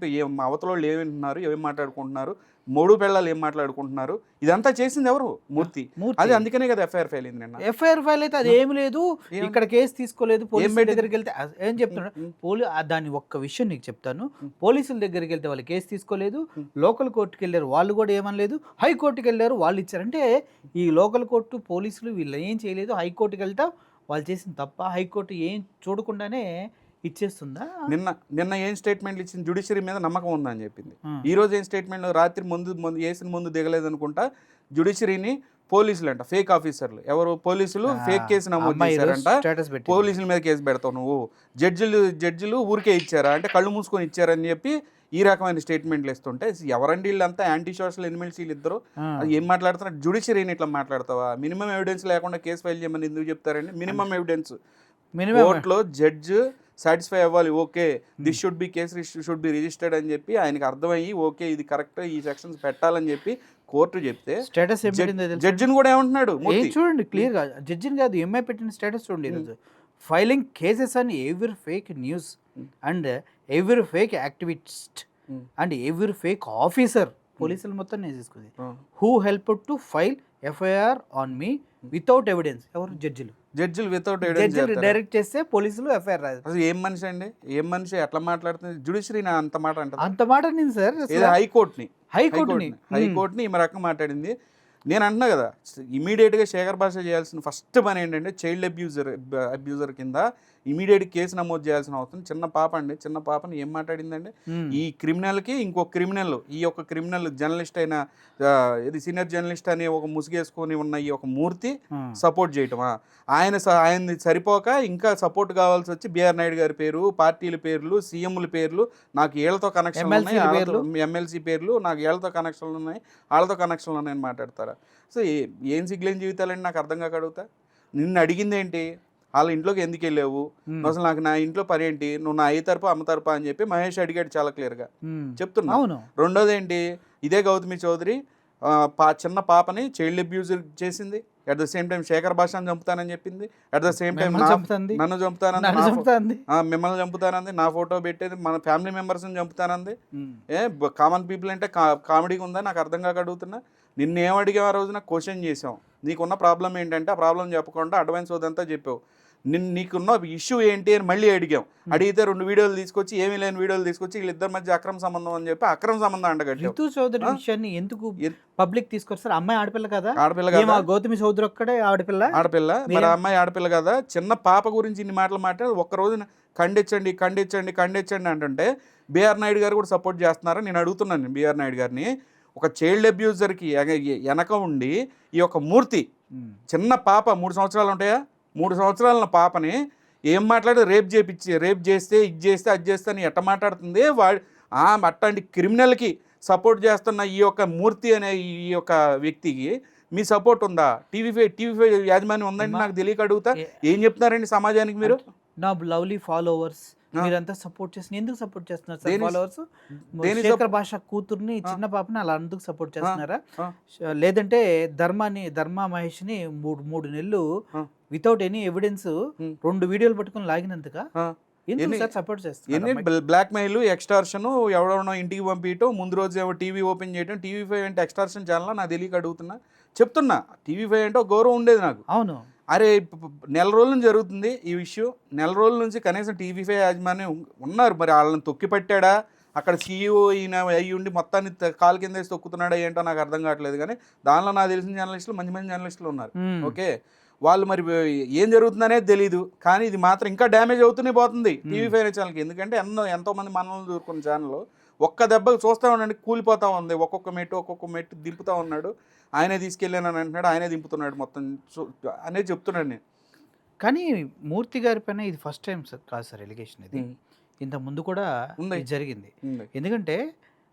అవతల వాళ్ళు ఏం వింటున్నారు, ఏం మాట్లాడుకుంటున్నారు, మూడు పెళ్ళాలు ఏం మాట్లాడుకుంటున్నారు, ఇదంతా చేసింది ఎవరు? మూర్తి. అది అందుకనే కదా ఎఫ్ఐఆర్ ఫైల్ అయింది నిన్న. ఎఫ్ఐఆర్ ఫైల్ అయితే అది ఏమి లేదు, ఇక్కడ కేసు తీసుకోలేదు. పోలీసుల దగ్గరికి వెళ్తే ఏం చెప్తున్నాడు? దాని ఒక్క విషయం నీకు చెప్తాను. పోలీసుల దగ్గరికి వెళ్తే వాళ్ళు కేసు తీసుకోలేదు, లోకల్ కోర్టుకి వెళ్ళారు, వాళ్ళు కూడా ఏమనలేదు, హైకోర్టుకి వెళ్ళారు, వాళ్ళు ఇచ్చారంటే ఈ లోకల్ కోర్టు పోలీసులు వీళ్ళు ఏం చేయలేదు. హైకోర్టుకి వెళ్తా వాళ్ళు చేసిన తప్ప హైకోర్టు ఏం చూడకుండానే ఇచ్చేస్తుందా? నిన్న ఏం స్టేట్మెంట్లు ఇచ్చింది? జ్యుడిషియరీ మీద నమ్మకం ఉందని చెప్పింది. ఈ రోజు ఏం స్టేట్మెంట్? రాత్రి ముందు వేసిన ముందు దిగలేదు అనుకుంటా జ్యుడిషియరీని పోలీసులు అంట, ఫేక్ ఆఫీసర్లు ఎవరు పోలీసులు ఫేక్ కేసు నమోదు చేశారంట, పోలీసుల మీద కేసు పెడతావు నువ్వు, జడ్జిలు ఊరికే ఇచ్చారా అంటే కళ్ళు మూసుకొని ఇచ్చారని చెప్పి ఈ రకమైన స్టేట్మెంట్లు ఇస్తుంటే ఎవరండి వీళ్ళంతా యాంటీ సోషల్ ఎలిమెంట్స్ వీళ్ళిద్దరు? అది ఏం మాట్లాడుతున్నారు? జ్యుడిషియరీని ఇట్లా మాట్లాడతావా? మినిమం ఎవిడెన్స్ లేకుండా కేసు ఫైల్ చేయమని ఎందుకు చెప్తారండి? మినిమం ఎవిడెన్స్ కోర్టులో జడ్జ్ సాటిస్ఫై అవ్వాలి. Okay, this should be case should be registered అని చెప్పి ఆయనకి అర్థమయ్యి ఓకే ఇది కరెక్ట్, ఈ సెక్షన్స్ పెట్టాలని చెప్పి కోర్టు చెప్తే స్టేటస్ జడ్జిని కూడా ఏమంటున్నాడు చూడండి క్లియర్ గా. జడ్జిని కాదు, ఎంఐ పెట్టిన స్టేటస్ చూడండి ఈరోజు. Filing cases on every fake news and every fake activist and every fake officer. పోలీసులు మొత్తం నేను తీసుకుంది. Who help to file FIR on me without evidence. ఎవరు? జడ్జిలు వితౌట్ ఎవిడెన్స్ డైరెక్ట్ చేస్తే పోలీసులు ఎఫ్ఐఆర్ రాదు. అసలు ఏం మనిషి అండి, ఏం మనిషి ఎట్లా మాట్లాడుతుంది? జ్యుడిషియరీని అంత మాట అంటే అంత మాట నేను సార్ హైకోర్టుని ఈ రకంగా మాట్లాడింది. నేను అంటున్నా కదా, ఇమీడియట్గా శేఖర్ భాష చేయాల్సిన ఫస్ట్ పని ఏంటంటే చైల్డ్ అబ్యూజర్ కింద ఇమీడియట్ కేసు నమోదు చేయాల్సిన అవసరం. చిన్న పాప అండి, చిన్న పాపని ఏం మాట్లాడిందండి? ఈ క్రిమినల్కి ఇంకొక క్రిమినల్, ఈ యొక్క క్రిమినల్ జర్నలిస్ట్ అయిన ఇది సీనియర్ జర్నలిస్ట్ అని ఒక ముసుగేసుకొని ఉన్న ఈ ఒక మూర్తి సపోర్ట్ చేయటమా? ఆయనది సరిపోక ఇంకా సపోర్ట్ కావాల్సి వచ్చి బిఆర్ నాయుడు గారి పేరు, పార్టీల పేర్లు, సీఎంల పేర్లు, నాకు ఏళ్లతో కనెక్షన్లు ఉన్నాయి, ఎమ్మెల్సీ పేర్లు నాకు ఏళ్లతో కనెక్షన్లు ఉన్నాయి, వాళ్ళతో కనెక్షన్లు ఉన్నాయని మాట్లాడతారా? సో ఏం సిగ్గులేని జీవితాలండి నాకు అర్థం కాక అడుగుతా. నిన్ను అడిగింది ఏంటి? వాళ్ళ ఇంట్లోకి ఎందుకు వెళ్ళావు, అసలు నాకు నా ఇంట్లో పని ఏంటి, నువ్వు నా అయ్య తరపా అమ్మ తరపా అని చెప్పి మహేష్ అడిగాడు చాలా క్లియర్గా చెప్తున్నా. రెండోది ఏంటి? ఇదే గౌతమి చౌదరి చిన్న పాపని చైల్డ్ అబ్యూజ్ చేసింది. At the same time Shekhar భాషను చంపుతానని చెప్పింది. అట్ ద సేమ్ టైం నన్ను చంపుతానంది, మిమ్మల్ని చంపుతానంది, నా ఫోటో పెట్టేది, మన ఫ్యామిలీ మెంబర్స్ని చంపుతానంది. కామన్ పీపుల్ అంటే కామెడీగా ఉందా? నాకు అర్థం కాక అడుగుతున్నా. నిన్నేం అడిగావు ఆ రోజున? క్వశ్చన్ చేసాం. నీకున్న ప్రాబ్లం ఏంటంటే ఆ ప్రాబ్లం చెప్పకుండా అడ్వాన్స్ వద్దంతా చెప్పావు. నీకున్న ఇష్యూ ఏంటి అని మళ్ళీ అడిగాం. అడిగితే 2 వీడియోలు తీసుకొచ్చి, ఏమీ లేని వీడియోలు తీసుకొచ్చి వీళ్ళిద్దరి మధ్య అక్రమ సంబంధం అని చెప్పి అక్రమ సంబంధం అంటగట్టావు. రితు చౌదరి విషయాన్ని ఎందుకు పబ్లిక్ తీసుకొస్తారు? అమ్మాయి ఆడపిల్ల కదా, ఆడపిల్ల కదా. గౌతమి చౌదరి ఒక్కడే ఆడపిల్ల, మరి అమ్మాయి ఆడపిల్ల కదా. చిన్న పాప గురించి ఇన్ని మాటలు మాట్లాడి ఒక్క రోజున ఖండించండి అంటుంటే బిఆర్ నాయుడు గారు కూడా సపోర్ట్ చేస్తున్నారా? నేను అడుగుతున్నాను బిఆర్ నాయుడు గారిని. ఒక చైల్డ్ అబ్యూజర్కి వెనక ఉండి ఈ యొక్క మూర్తి, చిన్న పాప 3 సంవత్సరాలు ఉంటాయా, 3 సంవత్సరాల పాపని ఏం మాట్లాడి రేప్ చేస్తే ఇది చేస్తే అది చేస్తే అని ఎట్ట మాట్లాడుతుంది? అట్లాంటి క్రిమినల్కి సపోర్ట్ చేస్తున్న ఈ యొక్క మూర్తి అనే ఈ యొక్క వ్యక్తికి మీ సపోర్ట్ ఉందా? టీవీ5 యాజమాన్యం ఉందండి నాకు తెలియక అడుగుతా. ఏం చెప్తున్నారండి సమాజానికి మీరు? నా లవ్లీ ఫాలోవర్స్ మీరంతా సపోర్ట్ చేస్తున్నారు. ఎందుకు సపోర్ట్ చేస్తున్నారు సార్? ఫాలోవర్స్ శేఖర్ భాష కూతుర్ని, చిన్న పాపని అలా అందుకు సపోర్ట్ చేస్తున్నారా? లేదంటే ధర్మా మహేష్ని 3 నెలలు వితౌట్ ఎనీ ఎవిడెన్స్ 2 వీడియోలు పట్టుకుని లాగినందుక ఎందుకు సార్ సపోర్ట్ చేస్తున్నారు? బ్లాక్ మెయిల్, ఎక్స్టార్షన్, ఎవడెవడో ఇంటికి పంపించడం, ముందు రోజు ఏమో టీవీ ఓపెన్ చేయడం. టీవీ5 అంటే ఎక్స్టార్షన్ ఛానల్ నాకు తెలియక అడుగుతున్నా. చెప్తున్నా, టీవీ5 అంటే ఒక గౌరవం ఉండేది నాకు. అవును. అరే నెల రోజుల నుంచి జరుగుతుంది ఈ విషయం. నెల రోజుల నుంచి కనీసం టీవీ5 యాజమాన్యం ఉన్నారు, మరి వాళ్ళని తొక్కి పట్టాడా? అక్కడ సీఈఓ ఈయన అయ్యి ఉండి మొత్తాన్ని కాలు కింద వేసి తొక్కుతున్నాడా ఏంటో నాకు అర్థం కావట్లేదు. కానీ దానిలో నాకు తెలిసిన జర్నలిస్టులు మంచి జర్నలిస్టులు ఉన్నారు. ఓకే, వాళ్ళు మరి ఏం జరుగుతుందనే తెలీదు. కానీ ఇది మాత్రం ఇంకా డ్యామేజ్ అవుతూనే పోతుంది టీవీ5 ఛానల్కి. ఎందుకంటే ఎంతోమంది మనల్ని దూరుకున్న ఛానల్ ఒక్క దెబ్బకు చూస్తూ ఉండండి కూలిపోతూ ఉంది. ఒక్కొక్క మెట్టు దింపుతూ ఉన్నాడు. ఆయనే తీసుకెళ్ళానని అంటున్నాడు, ఆయనే దింపుతున్నాడు మొత్తం అనేది చెప్తున్నాడు నేను. కానీ మూర్తి గారి పైన ఇది ఫస్ట్ టైం సార్ కాదు సార్ ఎలిగేషన్. ఇది ఇంత ముందు కూడా జరిగింది. ఎందుకంటే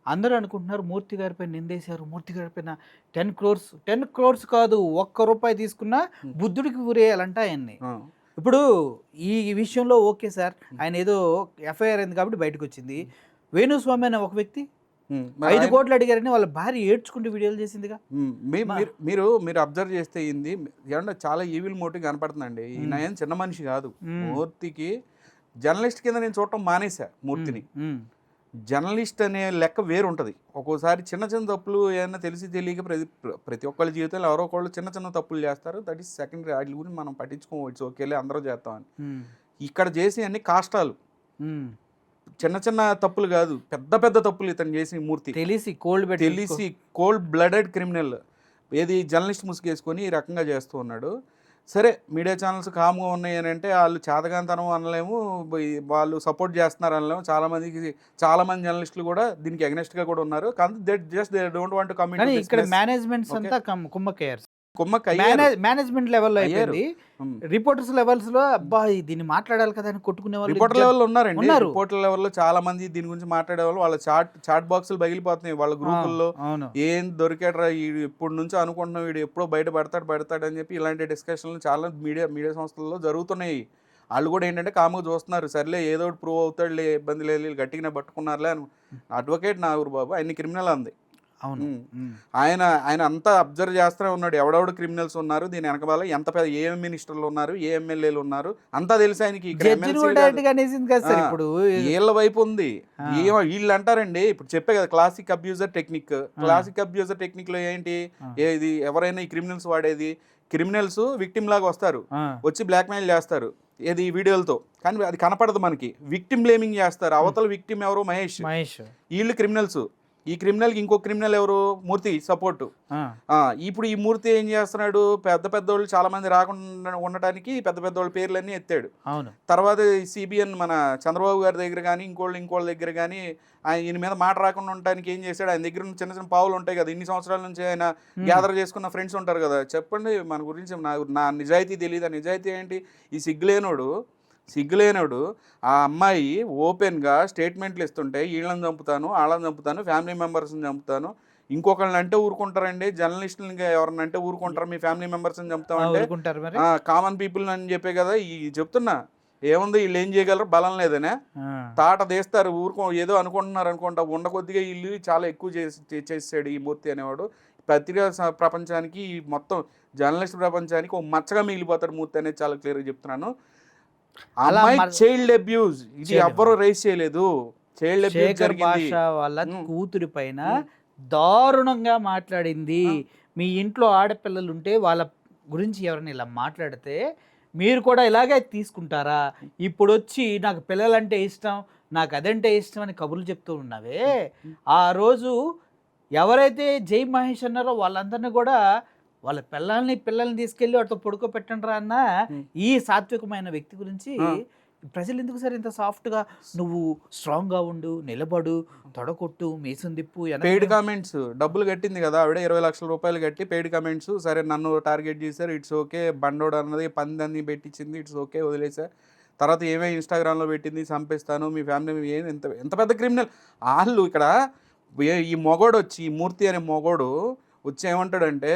అందరూ అనుకుంటున్నారు మూర్తి గారి పైన నిందేశారు, మూర్తి గారి పైన 10 crores కాదు, 1 రూపాయి తీసుకున్నా బుద్ధుడికి ఊరేయాలంట ఆయన్ని. ఇప్పుడు ఈ విషయంలో ఓకే సార్, ఆయన ఏదో ఎఫ్ఐఆర్ అయింది కాబట్టి బయటకు వచ్చింది. వేణుస్వామి అనే ఒక వ్యక్తి మరి 5 కోట్లు అడిగారని వాళ్ళ భార్య ఏడ్చుకుంటూ వీడియోలు చేసిందిగా. మీరు మీరు అబ్జర్వ్ చేస్తే ఏంది ఏమన్నా చాలా ఈవిల్ మోటివ్ కనపడుతుందండి. ఈయన ఏం చిన్న మనిషి కాదు. మూర్తికి జర్నలిస్ట్ కింద నేను చూడటం మానేసా మూర్తిని. జర్నలిస్ట్ అనే లెక్క వేరు ఉంటుంది. ఒక్కోసారి చిన్న చిన్న తప్పులు ఏమన్నా తెలిసి తెలియక ప్రతి ఒక్కళ్ళ జీవితంలో ఎవరో ఒకళ్ళు చిన్న చిన్న తప్పులు చేస్తారు. That is secondary. వాటి గురించి మనం పట్టించుకోవచ్చు, ఓకేలే అందరూ చేస్తామని. ఇక్కడ చేసి అన్ని కాష్టాలు, చిన్న చిన్న తప్పులు కాదు, పెద్ద పెద్ద తప్పులు ఇతను చేసి మూర్తి తెలిసి కోల్డ్ బ్లడెడ్ క్రిమినల్. ఏది జర్నలిస్ట్ ముసుగేసుకొని ఈ రకంగా చేస్తూ ఉన్నాడు. సరే, మీడియా ఛానల్స్ కామ్గా ఉన్నాయి అని అంటే వాళ్ళు చేతగాంతనం అనలేము, వాళ్ళు సపోర్ట్ చేస్తున్నారు అనలేము. చాలామంది జర్నలిస్టులు కూడా దీనికి అగెనెస్ట్గా కూడా ఉన్నారు. కానీ they don't want to commit. ఇక్కడ మేనేజ్మెంట్స్ అంతా కుమ్మక్కయ్యారు. మేనేజ్మెంట్ లెవెల్లో అయిపోయింది. రిపోర్టర్స్ లెవెల్స్ లో అబ్బా దీన్ని మాట్లాడాలి కదా అని కొట్టుకునే వాళ్ళు రిపోర్టర్ లెవెల్లో ఉన్నారండి. రిపోర్టర్ లెవెల్లో చాలా మంది దీని గురించి మాట్లాడే వాళ్ళు, వాళ్ళ చాట్ బాక్సులు పగిలిపోతున్నాయి వాళ్ళ గ్రూపుల్లో. ఏం దొరికాడరా ఇప్పటి నుంచి అనుకుంటున్నాం, వీడు ఎప్పుడో బయట పడతాడు అని చెప్పి ఇలాంటి డిస్కషన్లు చాలా మీడియా సంస్థల్లో జరుగుతున్నాయి. వాళ్ళు కూడా ఏంటంటే కాముగా చూస్తున్నారు, సర్లే ఏదో ఒకటి ప్రూవ్ అవుతాడులే, ఇబ్బంది లేదు, గట్టిగానే పట్టుకున్నారులే అని. అడ్వకేట్ నాగూర్ బాబు ఆయన క్రిమినల్ అంది. అవును, ఆయన అంతా అబ్జర్వ్ చేస్తూనే ఉన్నాడు, ఎవడెవడు క్రిమినల్స్ ఉన్నారు, దీని వెనకబాల ఎంత పెద్ద ఏ మినిస్టర్లు ఉన్నారు, ఏ ఎమ్మెల్యేలు ఉన్నారు, అంతా తెలుసు ఆయనకి. ఇప్పుడు వీళ్ళ వైపు ఉంది. వీళ్ళు అంటారండి, ఇప్పుడు చెప్పే కదా classic abuser technique. Classic abuser technique లో ఏంటి, ఇది ఎవరైనా ఈ క్రిమినల్స్ వాడేది, క్రిమినల్స్ విక్టిమ్ లాగా వస్తారు, వచ్చి బ్లాక్మెయిల్ చేస్తారు ఏది వీడియోలతో, కానీ అది కనపడదు మనకి. విక్టిమ్ బ్లేమింగ్ చేస్తారు. అవతల విక్టిమ్ ఎవరు, మహేష్. వీళ్ళు క్రిమినల్స్. ఈ క్రిమినల్కి ఇంకో క్రిమినల్ ఎవరు, మూర్తి సపోర్టు. ఇప్పుడు ఈ మూర్తి ఏం చేస్తున్నాడు, పెద్దోళ్ళు చాలా మంది రాకుండా ఉండటానికి పెద్దోళ్ళ పేర్లన్నీ ఎత్తాడు. తర్వాత సిబిఎన్ మన చంద్రబాబు గారి దగ్గర కానీ ఇంకోళ్ళ దగ్గర కానీ ఈయన మీద మాట రాకుండా ఉండటానికి ఏం చేశాడు, ఆయన దగ్గర చిన్న చిన్న పావులు ఉంటాయి కదా, ఇన్ని సంవత్సరాల నుంచి ఆయన గ్యాదర్ చేసుకున్న ఫ్రెండ్స్ ఉంటారు కదా, చెప్పండి మన గురించి, నా నిజాయితీ తెలియదు. ఆ నిజాయితీ ఏంటి, ఈ సిగ్గులేనోడు ఆ అమ్మాయి ఓపెన్గా స్టేట్మెంట్లు ఇస్తుంటే వీళ్ళని చంపుతాను, వాళ్ళని చంపుతాను, ఫ్యామిలీ మెంబర్స్ని చంపుతాను, ఇంకొకళ్ళని అంటే ఊరుకుంటారండి, జర్నలిస్టులకి ఎవరన్నా అంటే ఊరుకుంటారు, మీ ఫ్యామిలీ మెంబర్స్ని చంపుతామంటే కామన్ పీపుల్ అని చెప్పే కదా ఈ చెప్తున్నా. ఏముంది, వీళ్ళు ఏం చేయగలరు, బలం లేదనే తాట తీస్తారు, ఏదో అనుకుంటా ఉండ కొద్దిగా వీళ్ళు చాలా ఎక్కువ చేసాడు ఈ మూర్తి అనేవాడు. పత్రికా ప్రపంచానికి, మొత్తం జర్నలిస్ట్ ప్రపంచానికి ఒక మచ్చగా మిగిలిపోతాడు మూర్తి అనేది చాలా క్లియర్గా చెప్తున్నాను. అమ్మాయి చైల్డ్ అబ్యూజ్, ఇది ఎవ్వరూ రైజ్ చేయలేదు. చైల్డ్ అబ్యూజ్ జరిగింది. వాళ్ళ కూతురి పైన దారుణంగా మాట్లాడింది. మీ ఇంట్లో ఆడపిల్లలు ఉంటే వాళ్ళ గురించి ఎవరైనా ఇలా మాట్లాడితే మీరు కూడా ఇలాగే తీసుకుంటారా? ఇప్పుడు వచ్చి నాకు పిల్లలంటే ఇష్టం, నాకు అదంటే ఇష్టం అని కబుర్లు చెప్తూ ఉన్నావే, ఆ రోజు ఎవరైతే జై మహేష్ అన్నారో వాళ్ళందరినీ కూడా వాళ్ళ పిల్లల్ని తీసుకెళ్ళి వాటితో పడుకోబెట్టండి రా అన్న ఈ సాత్వికమైన వ్యక్తి గురించి ప్రజలు ఎందుకు సార్ ఇంత సాఫ్ట్గా, నువ్వు స్ట్రాంగ్గా ఉండు, నిలబడు, తొడకొట్టు, మీసం దిప్పు. పెయిడ్ కామెంట్స్ డబ్బులు కట్టింది కదా ఆవిడ, 20 లక్షల రూపాయలు కట్టి పెయిడ్ కామెంట్స్. సరే నన్ను టార్గెట్ చేశారు, ఇట్స్ ఓకే, బండోడు అన్నది పందాన్ని పెట్టించింది, ఇట్స్ ఓకే, వదిలేసా. తర్వాత ఏమే ఇన్స్టాగ్రామ్లో పెట్టింది, చంపేస్తాను, మీ ఫ్యామిలీ ఎంత పెద్ద క్రిమినల్ వాళ్ళు. ఇక్కడ ఈ మొగోడు వచ్చి, ఈ మూర్తి అనే మొగోడు వచ్చి ఏమంటాడంటే,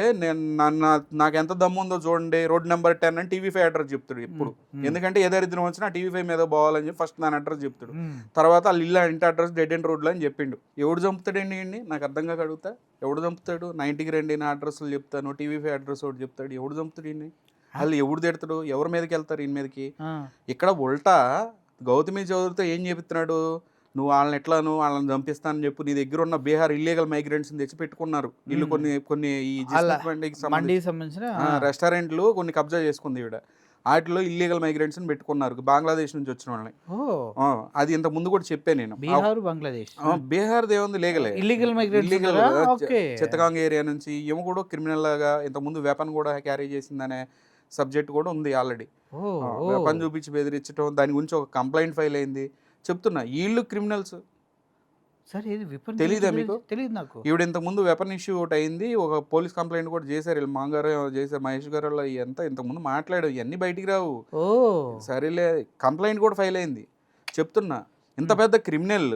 నాకు ఎంత దమ్ము ఉందో చూడండి, రోడ్ నెంబర్ 10 అని TV5 అడ్రస్ చెప్తాడు ఇప్పుడు. ఎందుకంటే ఏ దరిద్రం వచ్చినా TV5 మీద పోవాలని చెప్పి ఫస్ట్ దాని అడ్రస్ చెప్తాడు. తర్వాత వాళ్ళు ఇల్లు ఇంటి అడ్రస్ డెడ్ ఎండ్ రోడ్లో అని చెప్పిండు. ఎవడు చంపుతాడండి అండి, నాకు అర్థం కాక అడుగుతా, ఎవడు చంపుతాడు? 90కి రండి నా అడ్రస్లు చెప్తాను, TV5 అడ్రస్ ఒకటి చెప్తాడు, ఎవడు చంపుతాడు ఈయన్ని? వాళ్ళు ఎవడు తిడతాడు, ఎవరి మీదకి వెళ్తారు ఈయన మీదకి? ఇక్కడ ఉల్టా గౌతమి చౌదరితో ఏం చెప్తున్నాడు, నువ్వు వాళ్ళని చంపిస్తానని చెప్పు, నీ దగ్గర ఉన్న బీహార్ ఇల్లీగల్ మైగ్రెంట్స్ తెచ్చి పెట్టుకున్నారు వీళ్ళు. కొన్ని ఈ రెస్టారెంట్లు కొన్ని కబ్జా చేసుకుంది ఈవిడ, వాటిలో ఇల్లీగల్ మైగ్రెంట్స్ పెట్టుకున్నారు, బంగ్లాదేశ్ నుంచి వచ్చిన వాళ్ళని. అది ఇంత ముందు కూడా చెప్పాను నేను. బీహార్ దేవుంది లీగలే, ఇల్లీగల్ చిత్తగాంగ్ ఏరియా నుంచి ఏమో కూడా క్రిమినల్ లాగా ఇంత ముందు వెపన్ కూడా క్యారీ చేసిందనే సబ్జెక్ట్ కూడా ఉంది ఆల్రెడీ. వెపన్ చూపించి బెదిరించడం, దాని గురించి ఒక కంప్లైంట్ ఫైల్ అయింది. చెప్తున్నా వీళ్ళు క్రిమినల్స్. తెలీదా మీకు? తెలియదు నాకు. ఈవిడ ఇంత ముందు వెపన్ ఇష్యూ ఒకటి అయింది, ఒక పోలీస్ కంప్లైంట్ కూడా చేశారు వీళ్ళు, మాంగారు చేశారు, మహేష్ గారు ఇంతకుముందు మాట్లాడావు, ఇవన్నీ బయటికి రావు. సరేలే, కంప్లైంట్ కూడా ఫైల్ అయింది. చెప్తున్నా ఇంత పెద్ద క్రిమినల్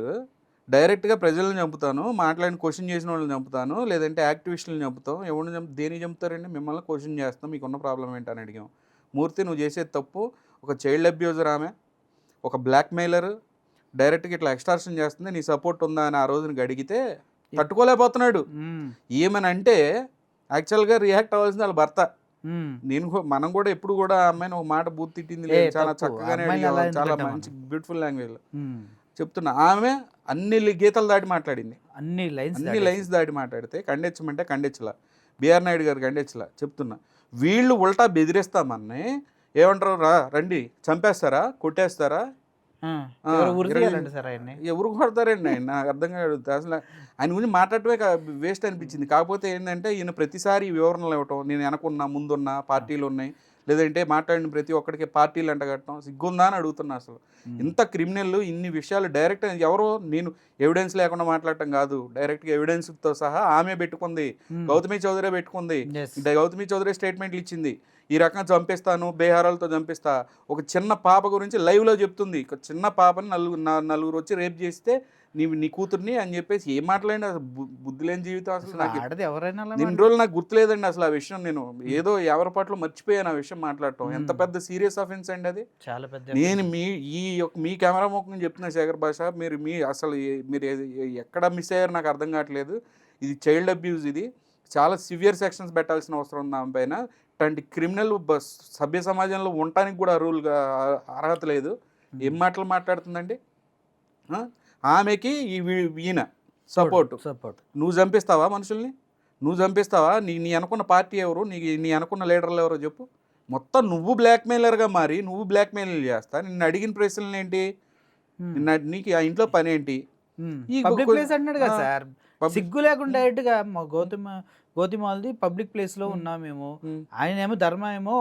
డైరెక్ట్గా ప్రజలను చంపుతాను, మాట్లాడిన క్వశ్చన్ చేసిన వాళ్ళని చంపుతాను, లేదంటే యాక్టివిస్టులను చంపుతాం, ఎవరిని దేనికి చంపుతారండి, మిమ్మల్ని క్వశ్చన్ చేస్తాం, మీకున్న ప్రాబ్లం ఏంటని అడిగాం. మూర్తి నువ్వు చేసేది తప్పు, ఒక చైల్డ్ అబ్యూజర్ ఆమె, ఒక బ్లాక్మెయిలర్, డైరెక్ట్గా ఇట్లా ఎక్స్టార్షన్ చేస్తుంది, నీ సపోర్ట్ ఉందా అని ఆ రోజున అడిగితే తట్టుకోలేకపోతున్నాడు. ఏమనంటే యాక్చువల్గా రియాక్ట్ అవ్వాల్సింది వాళ్ళ భర్త. మనం కూడా ఎప్పుడు కూడా ఆ అమ్మాయిని ఒక మాట బూత్ తిట్టింది లేదు, చాలా చక్కగానే అడిగాం, చాలా మంచి బ్యూటిఫుల్ లాంగ్వేజ్లో చెప్తున్నా. ఆమె అన్ని గీతలు దాటి మాట్లాడింది, అన్ని లైన్స్ దాటి మాట్లాడితే ఖండించమంటే ఖండించలా, బిఆర్ నాయుడు గారు ఖండించలా. చెప్తున్నా వీళ్ళు ఉల్టా బెదిరిస్తామని ఏమంటారు, రండి చంపేస్తారా, కొట్టేస్తారా, ఎవరు కొడతారండి ఆయన, నాకు అర్థం కాదు అసలు. ఆయన గురించి మాట్లాడటమే వేస్ట్ అనిపించింది. కాకపోతే ఏంటంటే ఈయన ప్రతిసారి వివరణలు ఇవ్వటం, నేను వెనకున్నా ముందున్నా పార్టీలు ఉన్నాయి, లేదంటే మాట్లాడిన ప్రతి ఒక్కడికి పార్టీలు అంటగట్టడం సిగ్గుందా అని అడుగుతున్నా. అసలు ఇంత క్రిమినల్ ఇన్ని విషయాలు డైరెక్ట్ ఎవరో, నేను ఎవిడెన్స్ లేకుండా మాట్లాడటం కాదు, డైరెక్ట్గా ఎవిడెన్స్తో సహా ఆమె పెట్టుకుంది, గౌతమి చౌదరి పెట్టుకుంది, గౌతమి చౌదరి స్టేట్మెంట్లు ఇచ్చింది, ఈ రకంగా చంపిస్తాను, బేహారాలతో చంపిస్తా. ఒక చిన్న పాప గురించి లైవ్లో చెప్తుంది, ఒక చిన్న పాపని నలుగురు వచ్చి రేప్ చేస్తే నీ కూతుర్ని అని చెప్పేసి ఏం మాట్లాడిన బుద్ధి లేని జీవితం. అసలు నాకు ఇన్ని రోజులు నాకు గుర్తులేదండి అసలు ఆ విషయం. నేను ఏదో ఎవరి పట్ల మర్చిపోయాను ఆ విషయం మాట్లాడటం. ఎంత పెద్ద సీరియస్ అఫెన్స్ అండి అది, చాలా పెద్ద. నేను మీ కెమెరా ముఖం చెప్తున్నా శేఖర్ భాష, మీరు అసలు మీరు ఎక్కడ మిస్ అయ్యారు నాకు అర్థం కావట్లేదు. ఇది చైల్డ్ అబ్యూజ్, ఇది చాలా సివియర్ సెక్షన్స్ పెట్టాల్సిన అవసరం ఉంది ఆమె పైన. ఇట్లాంటి క్రిమినల్ సభ్య సమాజంలో ఉండటానికి కూడా రూల్గా అర్హత లేదు. ఏం మాటలు మాట్లాడుతుందండి ఆమెకి ఈయన సపోర్ట్. నువ్వు చంపిస్తావా మనుషుల్ని, నువ్వు చంపిస్తావా, నీ అనుకున్న పార్టీ ఎవరు, నీ అనుకున్న లీడర్లు ఎవరో చెప్పు. మొత్తం నువ్వు బ్లాక్మెయిలర్గా మారి నువ్వు బ్లాక్మెయిల్ చేస్తా. నిన్ను అడిగిన ప్రశ్నలు ఏంటి, నీకు ఆ ఇంట్లో పని ఏంటి, అన్నాడు కదా సార్, సిగ్గు లేకుండా డైరెక్ట్గా గౌతమాలది పబ్లిక్ ప్లేస్ లో ఉన్నాం మేము, ఆయన ఏమో ధర్మ ఏమో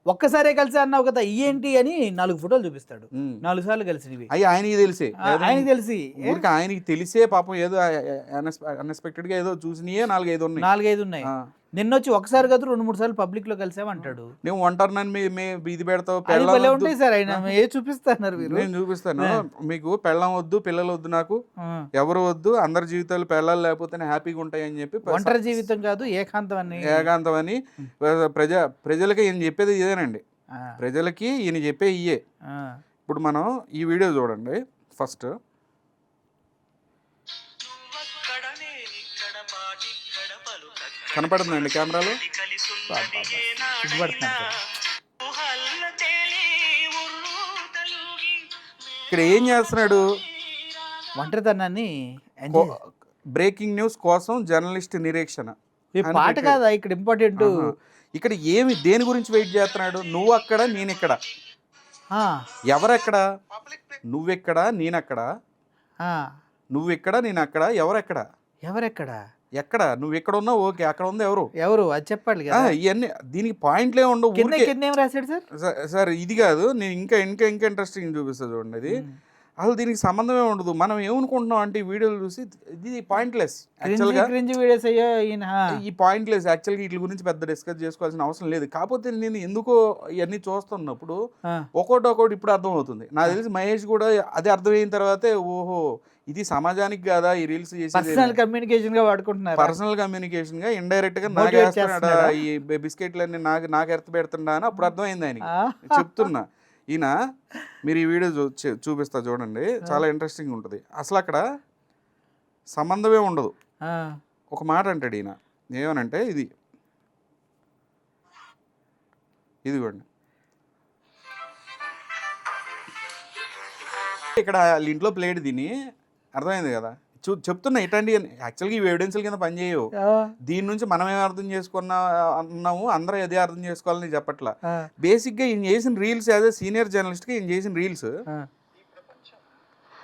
ఒక్కసారే కలిసి అన్నావు కదా ఏంటి అని 4 ఫోటోలు చూపిస్తాడు, 4 సార్లు కలిసినవి. ఆయనకి ఆయనకి తెలిసే పాపం ఏదో అన్ఎక్స్పెక్టెడ్ గా ఏదో చూసినాయే 4-5 ఉన్నాయి. నిన్నొచ్చి ఒకసారి కదా 2-3 సార్లు పబ్లిక్ లో కలిసామంటాడు. నువ్వు ఒంటరినని ఇది పెడతావు, ఉంటాయి సార్ ఆయన ఏ చూపిస్తున్నారు మీరు. నేను చూపిస్తాను మీకు, పెళ్ళం వద్దు పిల్లలు వద్దు, నాకు ఎవరు వద్దు, అందరి జీవితాలు పెళ్ళాలు లేకపోతే హ్యాపీగా ఉంటాయి అని చెప్పి, ఒంటరి జీవితం కాదు ఏకాంతం అని ప్రజలకి ఈయన చెప్పేది ఇదేనండి. ప్రజలకి ఈయన చెప్పే ఇయే. ఇప్పుడు మనం ఈ వీడియో చూడండి ఫస్ట్. కనపడుతుందండి కెమెరాలో, ఇక్కడ ఏం చేస్తున్నాడు, ఒంటరితనాన్ని బ్రేకింగ్ న్యూస్ కోసం జర్నలిస్ట్ నిరీక్షణ. పాట కాదా ఇక్కడ ఇంపార్టెంట్, ఇక్కడ ఏమి దేని గురించి వెయిట్ చేస్తున్నాడు, నువ్వు అక్కడ నేను ఇక్కడ, ఎవరెక్కడ, నువ్వెక్కడ నేనక్కడ, నువ్వెక్కడ నేను అక్కడ, ఎవరెక్కడ ఎక్కడ, నువ్వు ఎక్కడ ఉన్నావు ఓకే, అక్కడ ఉంది ఎవరు అది చెప్పాలి కదా. ఇవన్నీ దీనికి పాయింట్లే ఉండవు. రాశాడు సార్ ఇది కాదు, నేను ఇంకా ఇంట్రెస్టింగ్ చూపిస్తా చూడండి. అది అసలు దీనికి సంబంధమే ఉండదు. మనం ఏమనుకుంటున్నాం అంటే ఈ వీడియోలు చూసి ఇది పాయింట్లెస్ యాక్చువల్గా, ఈ పాయింట్లెస్ యాక్చువల్గా వీటి గురించి పెద్ద డిస్కస్ చేసుకోవాల్సిన అవసరం లేదు. కాకపోతే నేను ఎందుకో ఇవన్నీ చూస్తున్నప్పుడు ఒక్కొక్కటి ఇప్పుడు అర్థం అవుతుంది. నాకు తెలిసి మహేష్ కూడా అది అర్థమైన తర్వాతే ఓహో ఇది సమాజానికి కాదా ఈ రీల్స్ చేసి పర్సనల్ కమ్యూనికేషన్ గా వాడుకుంటున్నారు, పర్సనల్ కమ్యూనికేషన్ గా ఇండైరెక్ట్ గా నాకు వేస్తున్నాడా ఈ బిస్కెట్లన్నీ నాకు ఎర్త పెడుతుండా అని అప్పుడు అర్థమైంది ఆయనకి. చెప్తున్నా ఈయన మీరు ఈ వీడియో చూపిస్తా చూడండి, చాలా ఇంట్రెస్టింగ్ ఉంటుంది. అసలు అక్కడ సంబంధమే ఉండదు. ఒక మాట అంటాడు ఈయన, ఏమనంటే ఇదిగోండి ఇక్కడ వాళ్ళ ఇంట్లో ప్లేట్ తిని అర్థమైంది కదా, చెప్తున్నా ఇట్లాంటి యాక్చువల్గా ఈ ఎవిడెన్స్ల కింద పనిచేయవు. దీని నుంచి మనం ఏం అర్థం అన్నాము, అందరూ అదే అర్థం చేసుకోవాలని చెప్పట్లా. బేసిక్గా ఈయన చేసిన రీల్స్ యాజ్ ఎ సీనియర్ జర్నలిస్ట్గా ఈయన చేసిన రీల్స్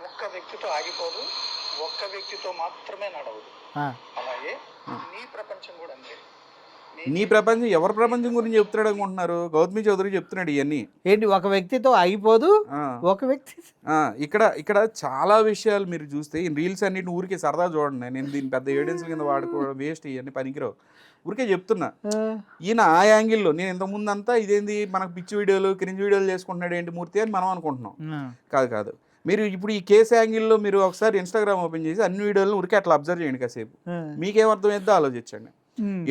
ఒక్క వ్యక్తితో ఆగిపోదు, ఒక్క వ్యక్తితో మాత్రమే నడవదు. అలాగే నీ ప్రపంచం కూడా అంతే. నీ ప్రపంచం ఎవరి ప్రపంచం గురించి చెప్తున్నాడు అనుకుంటున్నారు, గౌతమి చౌదరి చెప్తున్నాడు ఇవన్నీ. ఏంటి ఒక వ్యక్తితో అయిపోదు, ఒక వ్యక్తి ఇక్కడ చాలా విషయాలు మీరు చూస్తే ఈ రీల్స్ అన్నిటిని ఊరికే సరదా చూడండి. నేను దీని పెద్ద ఎవిడెన్స్ కింద వాడుకోవడం వేస్ట్, ఇవన్నీ పనికిరావు, ఊరికే చెప్తున్నా. ఈయన ఆ యాంగిల్లో నేను ఇంతకుముందు అంతా ఇదేంది మనకు పిచ్చి వీడియోలు క్రింజ్ వీడియోలు చేసుకుంటున్నాడు ఏంటి మూర్తి అని మనం అనుకుంటున్నాం. కాదు మీరు ఇప్పుడు ఈ కేసు యాంగిల్లో మీరు ఒకసారి ఇన్స్టాగ్రామ్ ఓపెన్ చేసి అన్ని వీడియోలను ఊరికే అట్లా అబ్జర్వ్ చేయండి కాసేపు, మీకేమర్థమైద్దో ఆలోచించండి.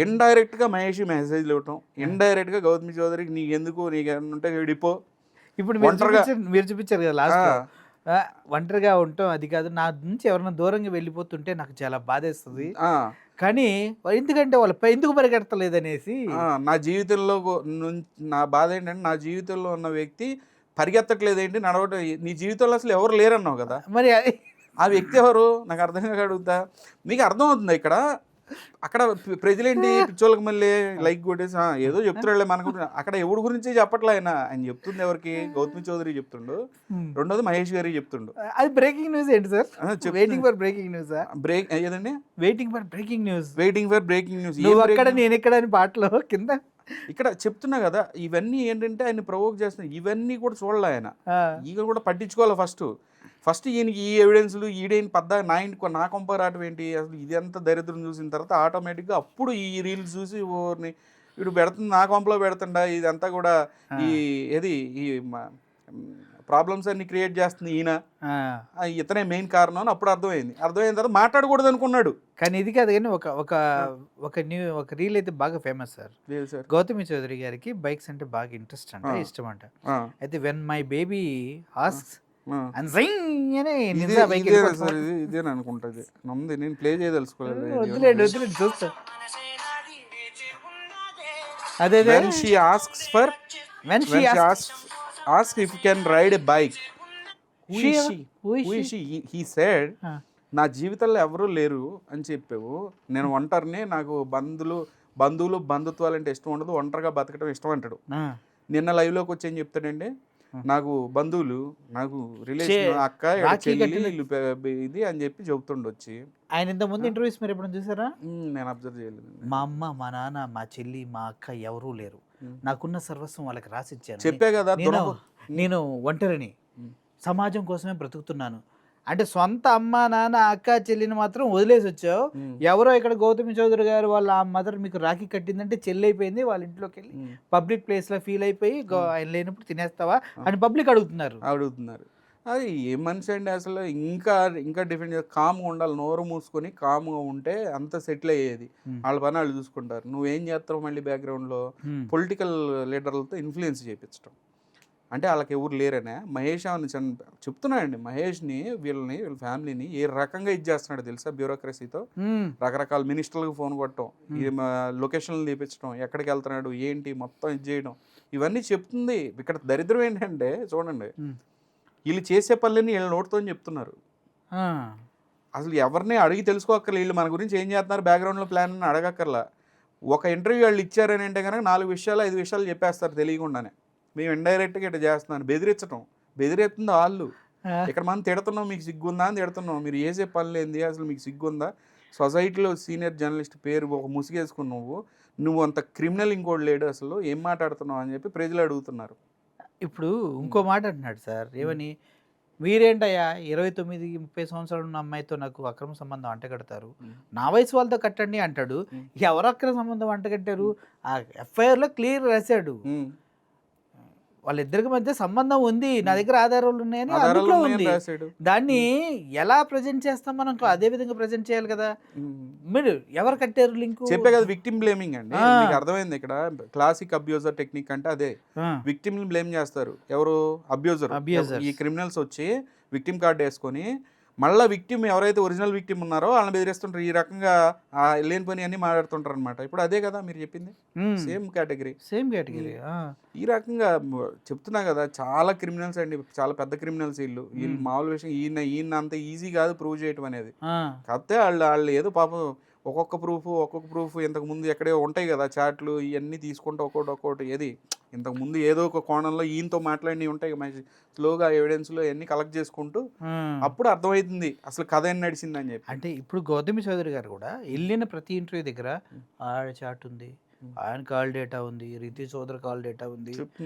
ఇండైరెక్ట్గా మహేష్ మెసేజ్లు ఇవ్వటం, ఇండైరెక్ట్గా గౌతమి చౌదరికి నీకు ఎందుకు నీకు ఉంటే విడిపో, ఇప్పుడు మీరు ఒంటరిగా మీరు చూపించారు కదా లాస్ట్ ఒంటరిగా ఉంటాం అది కాదు, నా నుంచి ఎవరైనా దూరంగా వెళ్ళిపోతుంటే నాకు చాలా బాధేస్తుంది. కానీ ఎందుకంటే వాళ్ళపై ఎందుకు పరిగెడతలేదు అనేసి. నా జీవితంలో నా బాధ ఏంటంటే నా జీవితంలో ఉన్న వ్యక్తి పరిగెత్తట్లేదు ఏంటి, నడవటం. నీ జీవితంలో అసలు ఎవరు లేరన్నావు కదా, మరి ఆ వ్యక్తి ఎవరు నాకు అర్థం కాక అడుగుతా. మీకు అర్థం అవుతుంది ఇక్కడ అక్కడ ప్రజలేంటి పిచ్చోళ్ళకి మళ్ళీ లైక్ కొట్టేసి ఏదో చెప్తున్నాడులే మనకు. అక్కడ ఎవరి గురించి చెప్పట్లే ఆయన చెప్తుంది ఎవరికి, గౌతమి చౌదరి చెప్తుండు, రెండోది మహేష్ గారి చెప్తుండు. అది బ్రేకింగ్ న్యూస్ ఏంటి sir? Waiting for breaking news. Break ఏదండి? Waiting for breaking news. Waiting for breaking news. నువ్వు అక్కడ నేను ఇక్కడ అని పాటలో కింద ఇక్కడ చెప్తున్నా కదా, ఇవన్నీ ఏంటంటే ఆయన ప్రవోక్ చేస్తున్నాయి. ఇవన్నీ కూడా చూడాలి ఆయన, ఈయన కూడా పట్టించుకోవాలి. ఫస్ట్ ఈయనకి ఈ ఎవిడెన్స్లు ఈడేంటి నా ఇంటికి నా కొంప రావటం ఏంటి, అసలు ఇదంతా దరిద్రం చూసిన తర్వాత ఆటోమేటిక్గా అప్పుడు ఈ రీల్స్ చూసి ఓర్ని వీడు పెడుతుంది నా కొంపలో పెడుతుండా, ఇదంతా కూడా ఈ ఈ ప్రాబ్లమ్స్ అన్ని క్రియేట్ చేస్తుంది ఈయన, ఇతనే మెయిన్ కారణం అని అప్పుడు అర్థమైన తర్వాత మాట్లాడకూడదు అనుకున్నాడు. కానీ ఇది కాదు, కానీ ఒక రీల్ అయితే బాగా ఫేమస్ సార్. గౌతమి చౌదరి గారికి బైక్స్ అంటే బాగా ఇంట్రెస్ట్ అంట, ఇష్టం అంట. అయితే వెన్ మై బేబీ ఆస్క్స్ ఇదేనా అనుకుంటుంది నమ్ది, నేను ప్లే చేయదలుచుకోలేదు. చూస్తా అదే when she asks if you can ride a bike, who is she? He said, నా జీవితంలో ఎవరూ లేరు అని చెప్పావు, నేను ఒంటరిని, నాకు బంధువులు బంధుత్వాలు అంటే ఇష్టం ఉండదు, ఒంటరిగా బతకడం ఇష్టం అంటాడు. నిన్న లైవ్లోకి వచ్చి ఏం చెప్తాడండి, నాకు బంధువులు, నాకు రిలేషన్, అక్క చెల్లి ఇది అని చెప్పి చెబుతుండొచ్చి. ఆయన ఇంత ముందు ఇంటర్వ్యూస్ మీరు ఎప్పుడు చూసారా? నేను అబ్జర్వ్ చేయలేదు. మా అమ్మ, మా నాన్న, మా చెల్లి, మా అక్క ఎవరూ లేరు, నాకున్న సర్వస్వం వాళ్ళకి రాసిచ్చాను, చెప్పే కదా నేను ఒంటరిని, సమాజం కోసమే బ్రతుకుతున్నాను అంటే సొంత అమ్మ నాన్న అక్క చెల్లిని మాత్రం వదిలేసి వచ్చావు. ఎవరో ఇక్కడ గౌతమి చౌదరి గారు వాళ్ళ మదర్ మీకు రాఖీ కట్టిందంటే చెల్లి అయిపోయింది, వాళ్ళ ఇంట్లోకి వెళ్ళి పబ్లిక్ ప్లేస్లో ఫీల్ అయిపోయి ఆయన లేనప్పుడు తినేస్తావా అని పబ్లిక్ అడుగుతున్నారు. అది ఏ మనిషి అండి అసలు. ఇంకా డిఫరెంట్ కామ్గా ఉండాలి, నోరు మూసుకొని కామ్గా ఉంటే అంత సెటిల్ అయ్యేది. వాళ్ళ పని వాళ్ళు చూసుకుంటారు. నువ్వేం చేస్తావు మళ్ళీ బ్యాక్గ్రౌండ్లో పొలిటికల్ లీడర్లతో ఇన్ఫ్లుయెన్స్ చేయించడం అంటే వాళ్ళకి ఎవరు లేరనే. మహేష్ అని చెప్తున్నాడండి, మహేష్ని వీళ్ళ ఫ్యామిలీని ఏ రకంగా ఇచ్చేస్తున్నాడు తెలుసా, బ్యూరోక్రసీతో. రకరకాల మినిస్టర్లకు ఫోన్ కొట్టడం, లొకేషన్లు తీపించడం, ఎక్కడికి వెళ్తున్నాడు ఏంటి మొత్తం ఇది చేయడం, ఇవన్నీ చెప్తుంది. ఇక్కడ దరిద్రం ఏంటంటే చూడండి, వీళ్ళు చేసే పనులని వీళ్ళ నోటితో చెప్తున్నారు. అసలు ఎవరిని అడిగి తెలుసుకోక్కర్లే, వీళ్ళు మన గురించి ఏం చేస్తున్నారు బ్యాక్గ్రౌండ్లో ప్లాన్ అని అడగక్కర్లా. ఒక ఇంటర్వ్యూ వాళ్ళు ఇచ్చారని అంటే కనుక 4 విషయాలు 5 విషయాలు చెప్పేస్తారు తెలియకుండానే. మేము ఇండైరెక్ట్గా ఇట్లా చేస్తున్నాను, బెదిరిస్తుంది వాళ్ళు. ఇక్కడ మనం తిడుతున్నాం, మీకు సిగ్గుందా అని తిడుతున్నాం. మీరు చేసే పనులు ఏంది, అసలు మీకు సిగ్గుందా? సొసైటీలో సీనియర్ జర్నలిస్ట్ పేరు ఒక ముసుగేసుకున్నావు, నువ్వు అంత క్రిమినల్ ఇంకోటి లేడు, అసలు ఏం మాట్లాడుతున్నావు అని చెప్పి ప్రజలు అడుగుతున్నారు. ఇప్పుడు ఇంకో మాట అంటున్నాడు సార్, ఏమని, మీరేంటయ్యా 29-30 సంవత్సరాలు ఉన్న అమ్మాయితో నాకు అక్రమ సంబంధం అంటగడతారు, నా వయసు వాళ్ళతో కట్టండి అంటాడు. ఎవరు అక్రమ సంబంధం అంటగట్టారు? ఆ ఎఫ్ఐఆర్లో క్లియర్ రాశాడు, వాళ్ళిద్దరికి మధ్య సంబంధం ఉంది, నా దగ్గర ఆధారాలు ఉన్నాయని అందులో ఉంది. దాన్ని ఎలా ప్రజెంట్ చేస్తాం మనం, అదే విధంగా ప్రజెంట్ చేయాలి కదా. మీరు ఎవరు కట్టారు లింక్? చెప్పే కదా విక్టిమ్ బ్లేమింగ్ అండి. మీకు అర్థమైంది ఇక్కడ క్లాసిక్ అబ్యూజర్ టెక్నిక్ అంటే అదే. విక్టిమ్ ని బ్లేమ్ చేస్తారు ఎవరు, అబ్యూజర్. ఈ క్రిమినల్స్ వచ్చి విక్టిమ్ కార్డు వేసుకొని మళ్ళీ విక్టిమ్ ఎవరైతే ఒరిజినల్ విక్టిమ్ ఉన్నారో వాళ్ళని బెదిరిస్తుంటారు. ఈ రకంగా లేని పని అన్ని మాట్లాడుతుంటారు అనమాట. ఇప్పుడు అదే కదా మీరు చెప్పింది, సేమ్ కేటగిరీ. ఈ రకంగా చెప్తున్నా కదా, చాలా క్రిమినల్స్ అండి, చాలా పెద్ద క్రిమినల్స్ వీళ్ళు మామూలు విషయం. ఈయన అంత ఈజీ కాదు ప్రూవ్ చేయటం అనేది. కాకపోతే వాళ్ళు ఏదో పాపం ఒక్కొక్క ప్రూఫ్ ఇంతకు ముందు ఎక్కడే ఉంటాయి కదా చాట్లు, ఇవన్నీ తీసుకుంటూ ఒక్కొక్కటి ఏది ఇంతకు ముందు ఏదో ఒక కోణంలో ఈయనతో మాట్లాడినవి ఉంటాయి మంచి స్లోగా ఎవిడెన్స్లో ఇవన్నీ కలెక్ట్ చేసుకుంటూ అప్పుడు అర్థమవుతుంది అసలు కథ ఏం నడిచింది అని చెప్పి. అంటే ఇప్పుడు గౌతమి చౌదరి గారు కూడా వెళ్ళిన ప్రతి ఇంటర్వ్యూ దగ్గర ఆడ చాట్ ఉంది, ఆయన కాల్ డేటా ఉంది, రితి చౌదరి కాల్ డేటా ఉంది,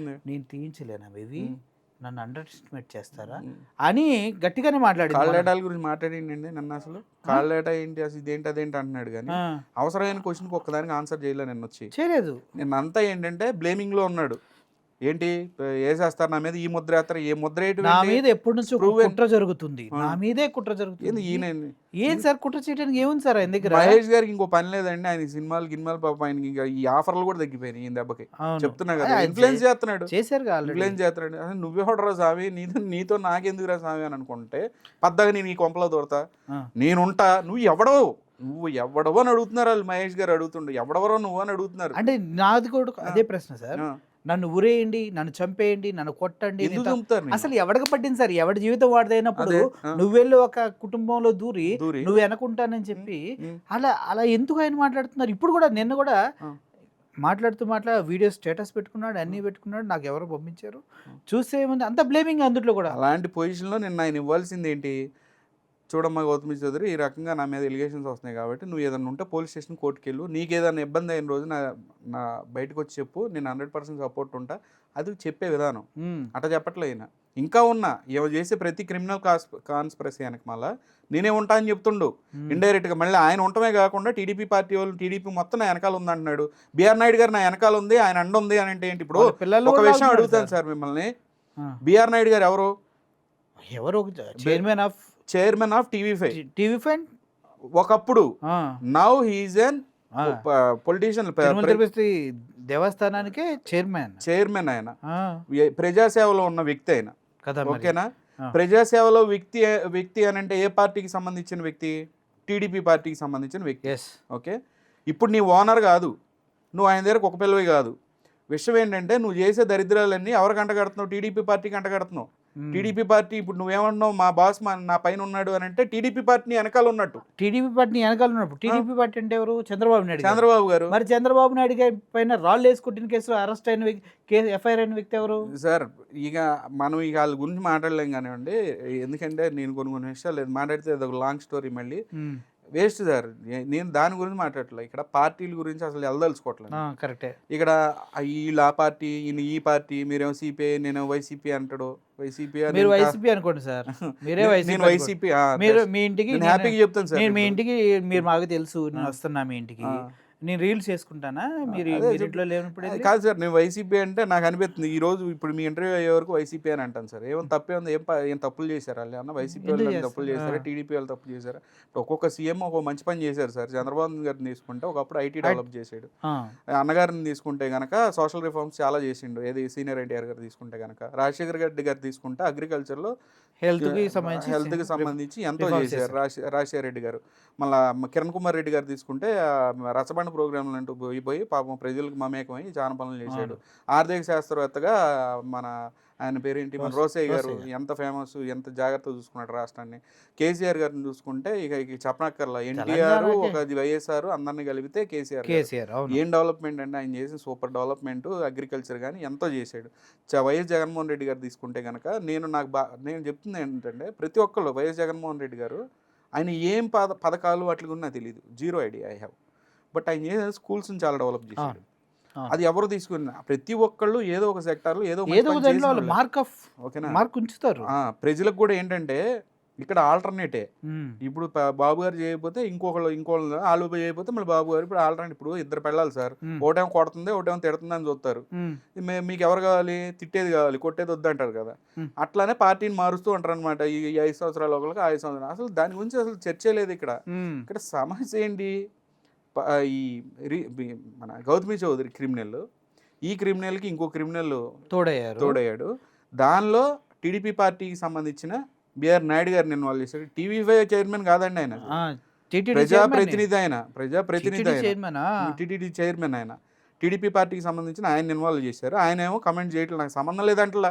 నేను తీయించలేనా ఇవి, నన్ను అండర్ ఎస్టిమేట్ చేస్తారా అని గట్టిగానే మాట్లాడి కాల్ డేటాల గురించి మాట్లాడిండి నన్ను. అసలు కాల్ డేటా ఏంటి, అసలు ఇదేంటి అదేంటి అంటున్నాడు. కానీ అవసరమైన క్వశ్చన్కి ఒక్కదానికి ఆన్సర్ చేయలేదు. నేను వచ్చి చేయలేదు. నేను అంతా ఏంటంటే బ్లేమింగ్ లో ఉన్నాడు. ఏంటి వేసేస్తారు నా మీద, ఈ ముద్ర వేస్తారు, ఏ ముద్ర వేయటం నా ఏంటి? మీద ఎప్పటి నుంచి ఒక Proven. కుట్ర జరుగుతుంది, ఆ. నా మీదే కుట్ర ఏంది జరుగుతుంది. ఈయన ఏం సార్ కుట్ర చేయడానికి ఏముంది సార్ ఆయన దగ్గర? మహేష్ గారికి ఇంకో పని లేదండి, ఆయన సినిమాలు గిన్మాలు పాప ఆయనకి ఇంకా ఈ ఆఫర్లు కూడా తగ్గిపోయినాయి ఈయన దెబ్బకి. అవును. చెప్తున్నా కదా, ఆయన ఇన్ఫ్లుయెన్స్ చేస్తున్నాడు, చేశారు ఆల్రెడీ. ఇన్ఫ్లుయెన్స్ చేస్తున్నాడు. అసలు నువ్వెవడరా స్వామి, నీతో నాకెందుకురా స్వామి అని అనుకుంటే పద్దగా నేను ఈ కొంపలో దొరతా, నేనుంటా, నువ్వు ఎవడవో అని అడుగుతున్నారు వాళ్ళు. మహేష్ గారు అడుగుతుండు, ఎవడెవరో నువ్వు అని అడుగుతున్నారు. అంటే నాది కూడా అదే ప్రశ్న సార్. నన్ను ఉరేయండి, నన్ను చంపేయండి, నన్ను కొట్టండి, ఎందుకు చంపుతారు నిన్ను? అసలు ఎవడికి పట్టింది సార్? ఎవడి జీవితం వాడిదైనప్పుడు అదే, నువ్వెళ్ళి ఒక కుటుంబంలో దూరి దూరి. నువ్వు వెనకుంటానని చెప్పి ఉమ్. అలా ఎందుకు ఆయన మాట్లాడుతున్నారు? ఇప్పుడు కూడా నిన్న కూడా మాట్లాడుతూ వీడియో స్టేటస్ పెట్టుకున్నాడు, అన్నీ పెట్టుకున్నాడు, నాకు ఎవరో పంపించారు, చూస్తే ఏముంది అంత బ్లేమింగ్ అందులో కూడా. అలాంటి పొజిషన్లో నిన్న ఆయన ఇవ్వాల్సింది ఏంటి? చూడమ్మా గౌతమి చౌదరి, ఈ రకంగా నా మీద ఎలిగేషన్స్ వస్తున్నాయి కాబట్టి నువ్వు ఏదన్నా ఉంటే పోలీస్ స్టేషన్ కోర్టుకి వెళ్ళు, నీకు ఏదైనా ఇబ్బంది అయిన రోజు నా బయటకు వచ్చి చెప్పు, నేను 100% సపోర్ట్ ఉంటా, అది చెప్పే విధానం. అట్లా చెప్పట్లే ఆయన. ఇంకా ఉన్నా ఏమో చేసే ప్రతి క్రిమినల్ కాన్స్పిరసీ వెనక మళ్ళీ నేనే ఉంటా అని చెప్తుండు ఇండైరెక్ట్గా. మళ్ళీ ఆయన ఉండటమే కాకుండా టీడీపీ పార్టీ వాళ్ళు, టీడీపీ మొత్తం నా వెనకాల ఉందంటున్నాడు. బిఆర్ నాయుడు గారు నా వెనకాల ఉంది, ఆయన అండ ఉంది అని అంటే ఏంటి? ఇప్పుడు ఒక విషయం అడుగుతాను సార్ మిమ్మల్ని, బిఆర్ నాయుడు గారు ఎవరు? Chairman of TV5. ఒకప్పుడు నౌ హీజ్ ఎన్ పొలిటీషియన్, దేవస్థానానికి చైర్మన్. ఆయన ప్రజాసేవలో ఉన్న వ్యక్తి ఆయన, ఓకేనా? ఆ. ప్రజాసేవలో వ్యక్తి అని అంటే ఏ పార్టీకి సంబంధించిన వ్యక్తి? టీడీపీ పార్టీకి సంబంధించిన వ్యక్తి. ఓకే, ఇప్పుడు నీ ఓనర్ కాదు, నువ్వు ఆయన దగ్గరకు ఒక పిల్లవి కాదు. విషయం ఏంటంటే నువ్వు చేసే దరిద్రాలన్నీ ఎవరికి అంటగడుతున్నావు? టీడీపీ పార్టీకి అంటగడుతున్నావు. టీడీపీ పార్టీ ఇప్పుడు నువ్వేమన్నావు, మా బాస్ నా పైన ఉన్నాడు అని అంటే టీడీపీ పార్టీని వెనకాల ఉన్నట్టు. టీడీపీ పార్టీని వెనకాల ఉన్నప్పుడు టీడీపీ పార్టీ అంటే ఎవరు? చంద్రబాబు నాయుడు. చంద్రబాబు గారు. మరి చంద్రబాబు నాయుడు గారి పైన రాళ్ళు వేసుకుంటున్న కేసులో అరెస్ట్ అయిన ఎఫ్ఐఆర్ అయిన వ్యక్తి ఎవరు సార్? ఇక మనం ఇక వాళ్ళ గురించి మాట్లాడలేం కానివ్వండి, ఎందుకంటే నేను కొన్ని విషయాలు లేదు మాట్లాడితే అది ఒక లాంగ్ స్టోరీ, మళ్ళీ వేస్ట్ సార్. నేను దాని గురించి మాట్లాడట్లేదు, ఇక్కడ పార్టీల గురించి అసలు వెళ్ళదలుచుకోవట్లేదు. కరెక్టే. ఇక్కడ వీళ్ళు ఆ పార్టీ, ఈయన ఈ పార్టీ, మీరేమో సిపిఐ, నేను వైసీపీ అంటాడు. వైసీపీ అనుకోండి సార్, మీరే నేను వైసీపీ. మీరు మీ ఇంటికి హ్యాపీగా చెప్తాను సార్, మీ ఇంటికి మీరు మాకు తెలుసు, నేను వస్తున్నా మీ ఇంటికి, నేను రీల్స్ చేసుకుంటానా? మీరు ఇంట్లో లేనప్పుడు కాదు సార్, నేను వైసీపీ అంటే నాకు అనిపిస్తుంది ఈ రోజు ఇప్పుడు మీ ఇంటర్వ్యూ అయ్యే వరకు వైసీపీ అని అంటాను సార్. ఏమో తప్పే ఉంది? ఏం తప్పులు చేశారు వాళ్ళు? అన్న వైసీపీ వాళ్ళు తప్పులు చేశారా, టీడీపీ వాళ్ళు తప్పు చేశారా? ఒక్కొక్క సీఎం ఒక మంచి పని చేశారు సార్. చంద్రబాబు గారిని తీసుకుంటే ఒకప్పుడు ఐటీ డెవలప్ చేసాడు, అన్నగారిని తీసుకుంటే కనుక సోషల్ రిఫార్మ్స్ చాలా చేసిండు. ఏది సీనియర్ ఎన్టీఆర్ గారు తీసుకుంటే కనుక, రాజశేఖర్ రెడ్డి గారు తీసుకుంటే అగ్రికల్చర్లో హెల్త్కి సంబంధించి ఎంతో చేశారు రాజశేఖర రెడ్డి గారు. మళ్ళీ కిరణ్ కుమార్ రెడ్డి గారు తీసుకుంటే రచబండ ప్రోగ్రాంలు అంటూ పోయి పాపం ప్రజలకు మమేకమై చాలా పనులు చేశాడు. ఆర్థిక శాస్త్రవేత్తగా మన ఆయన పేరేంటి, మన రోసయ్య గారు ఎంత ఫేమస్, ఎంత జాగ్రత్తగా చూసుకున్నాడు రాష్ట్రాన్ని. కేసీఆర్ గారిని చూసుకుంటే ఇక చెప్పనక్కర్లా, ఎన్టీఆర్ ఒక వైఎస్ఆర్ అందరినీ కలిపితే కేసీఆర్. ఏం డెవలప్మెంట్ అంటే ఆయన చేసిన సూపర్ డెవలప్మెంట్. అగ్రికల్చర్ కానీ ఎంతో చేశాడు. వైఎస్ జగన్మోహన్ రెడ్డి గారు తీసుకుంటే కనుక నేను చెప్తుంది ఏంటంటే ప్రతి ఒక్కళ్ళు వైఎస్ జగన్మోహన్ రెడ్డి గారు ఆయన ఏం పథకాలు అట్లా నాకు తెలియదు, zero idea I have. But ఆయన చేసిన స్కూల్స్ని చాలా డెవలప్ చేశాడు. అది ఎవరు తీసుకున్న ప్రతి ఒక్కళ్ళు ఏదో ఒక సెక్టార్లో ఏదో మార్క్ ఉంచుతారు. ప్రజలకు కూడా ఏంటంటే ఇక్కడ ఆల్టర్నేటే. ఇప్పుడు బాబు గారు చేయకపోతే ఇంకోళ్ళు ఆలు చేయకపోతే మళ్ళీ బాబు గారు ఇప్పుడు ఆల్టర్నేట్. ఇప్పుడు ఇద్దరు పెళ్ళాలి సార్, ఒకటేమో కొడుతుంది, ఒకటేమో తిడుతుంది అని చూస్తారు. మీకు ఎవరు కావాలి? తిట్టేది కావాలి, కొట్టేది వద్దంటారు కదా. అట్లానే పార్టీని మారుస్తూ ఉంటారు అనమాట. ఈ 5 సంవత్సరాల ఒకరికి 5 సంవత్సరాలు అసలు దాని గురించి అసలు చర్చే లేదు ఇక్కడ. ఇక్కడ సమస్య ఏంటి? ఈ మన గౌతమి చౌదరి క్రిమినల్, ఈ క్రిమినల్కి ఇంకో క్రిమినల్ తోడయ్యాడు. దానిలో టీడీపీ పార్టీకి సంబంధించిన బిఆర్ నాయుడు గారిని ఇన్వాల్వ్ చేశాడు. టీవీ5 చైర్మన్ కాదండి ఆయన, ప్రజాప్రతినిధి. టీటీడీ చైర్మన్ ఆయన. టీడీపీ పార్టీకి సంబంధించిన ఆయన ఇన్వాల్వ్ చేశారు. ఆయన ఏమో కమెంట్ చేయట్లేదు, నాకు సంబంధం లేదంటలా.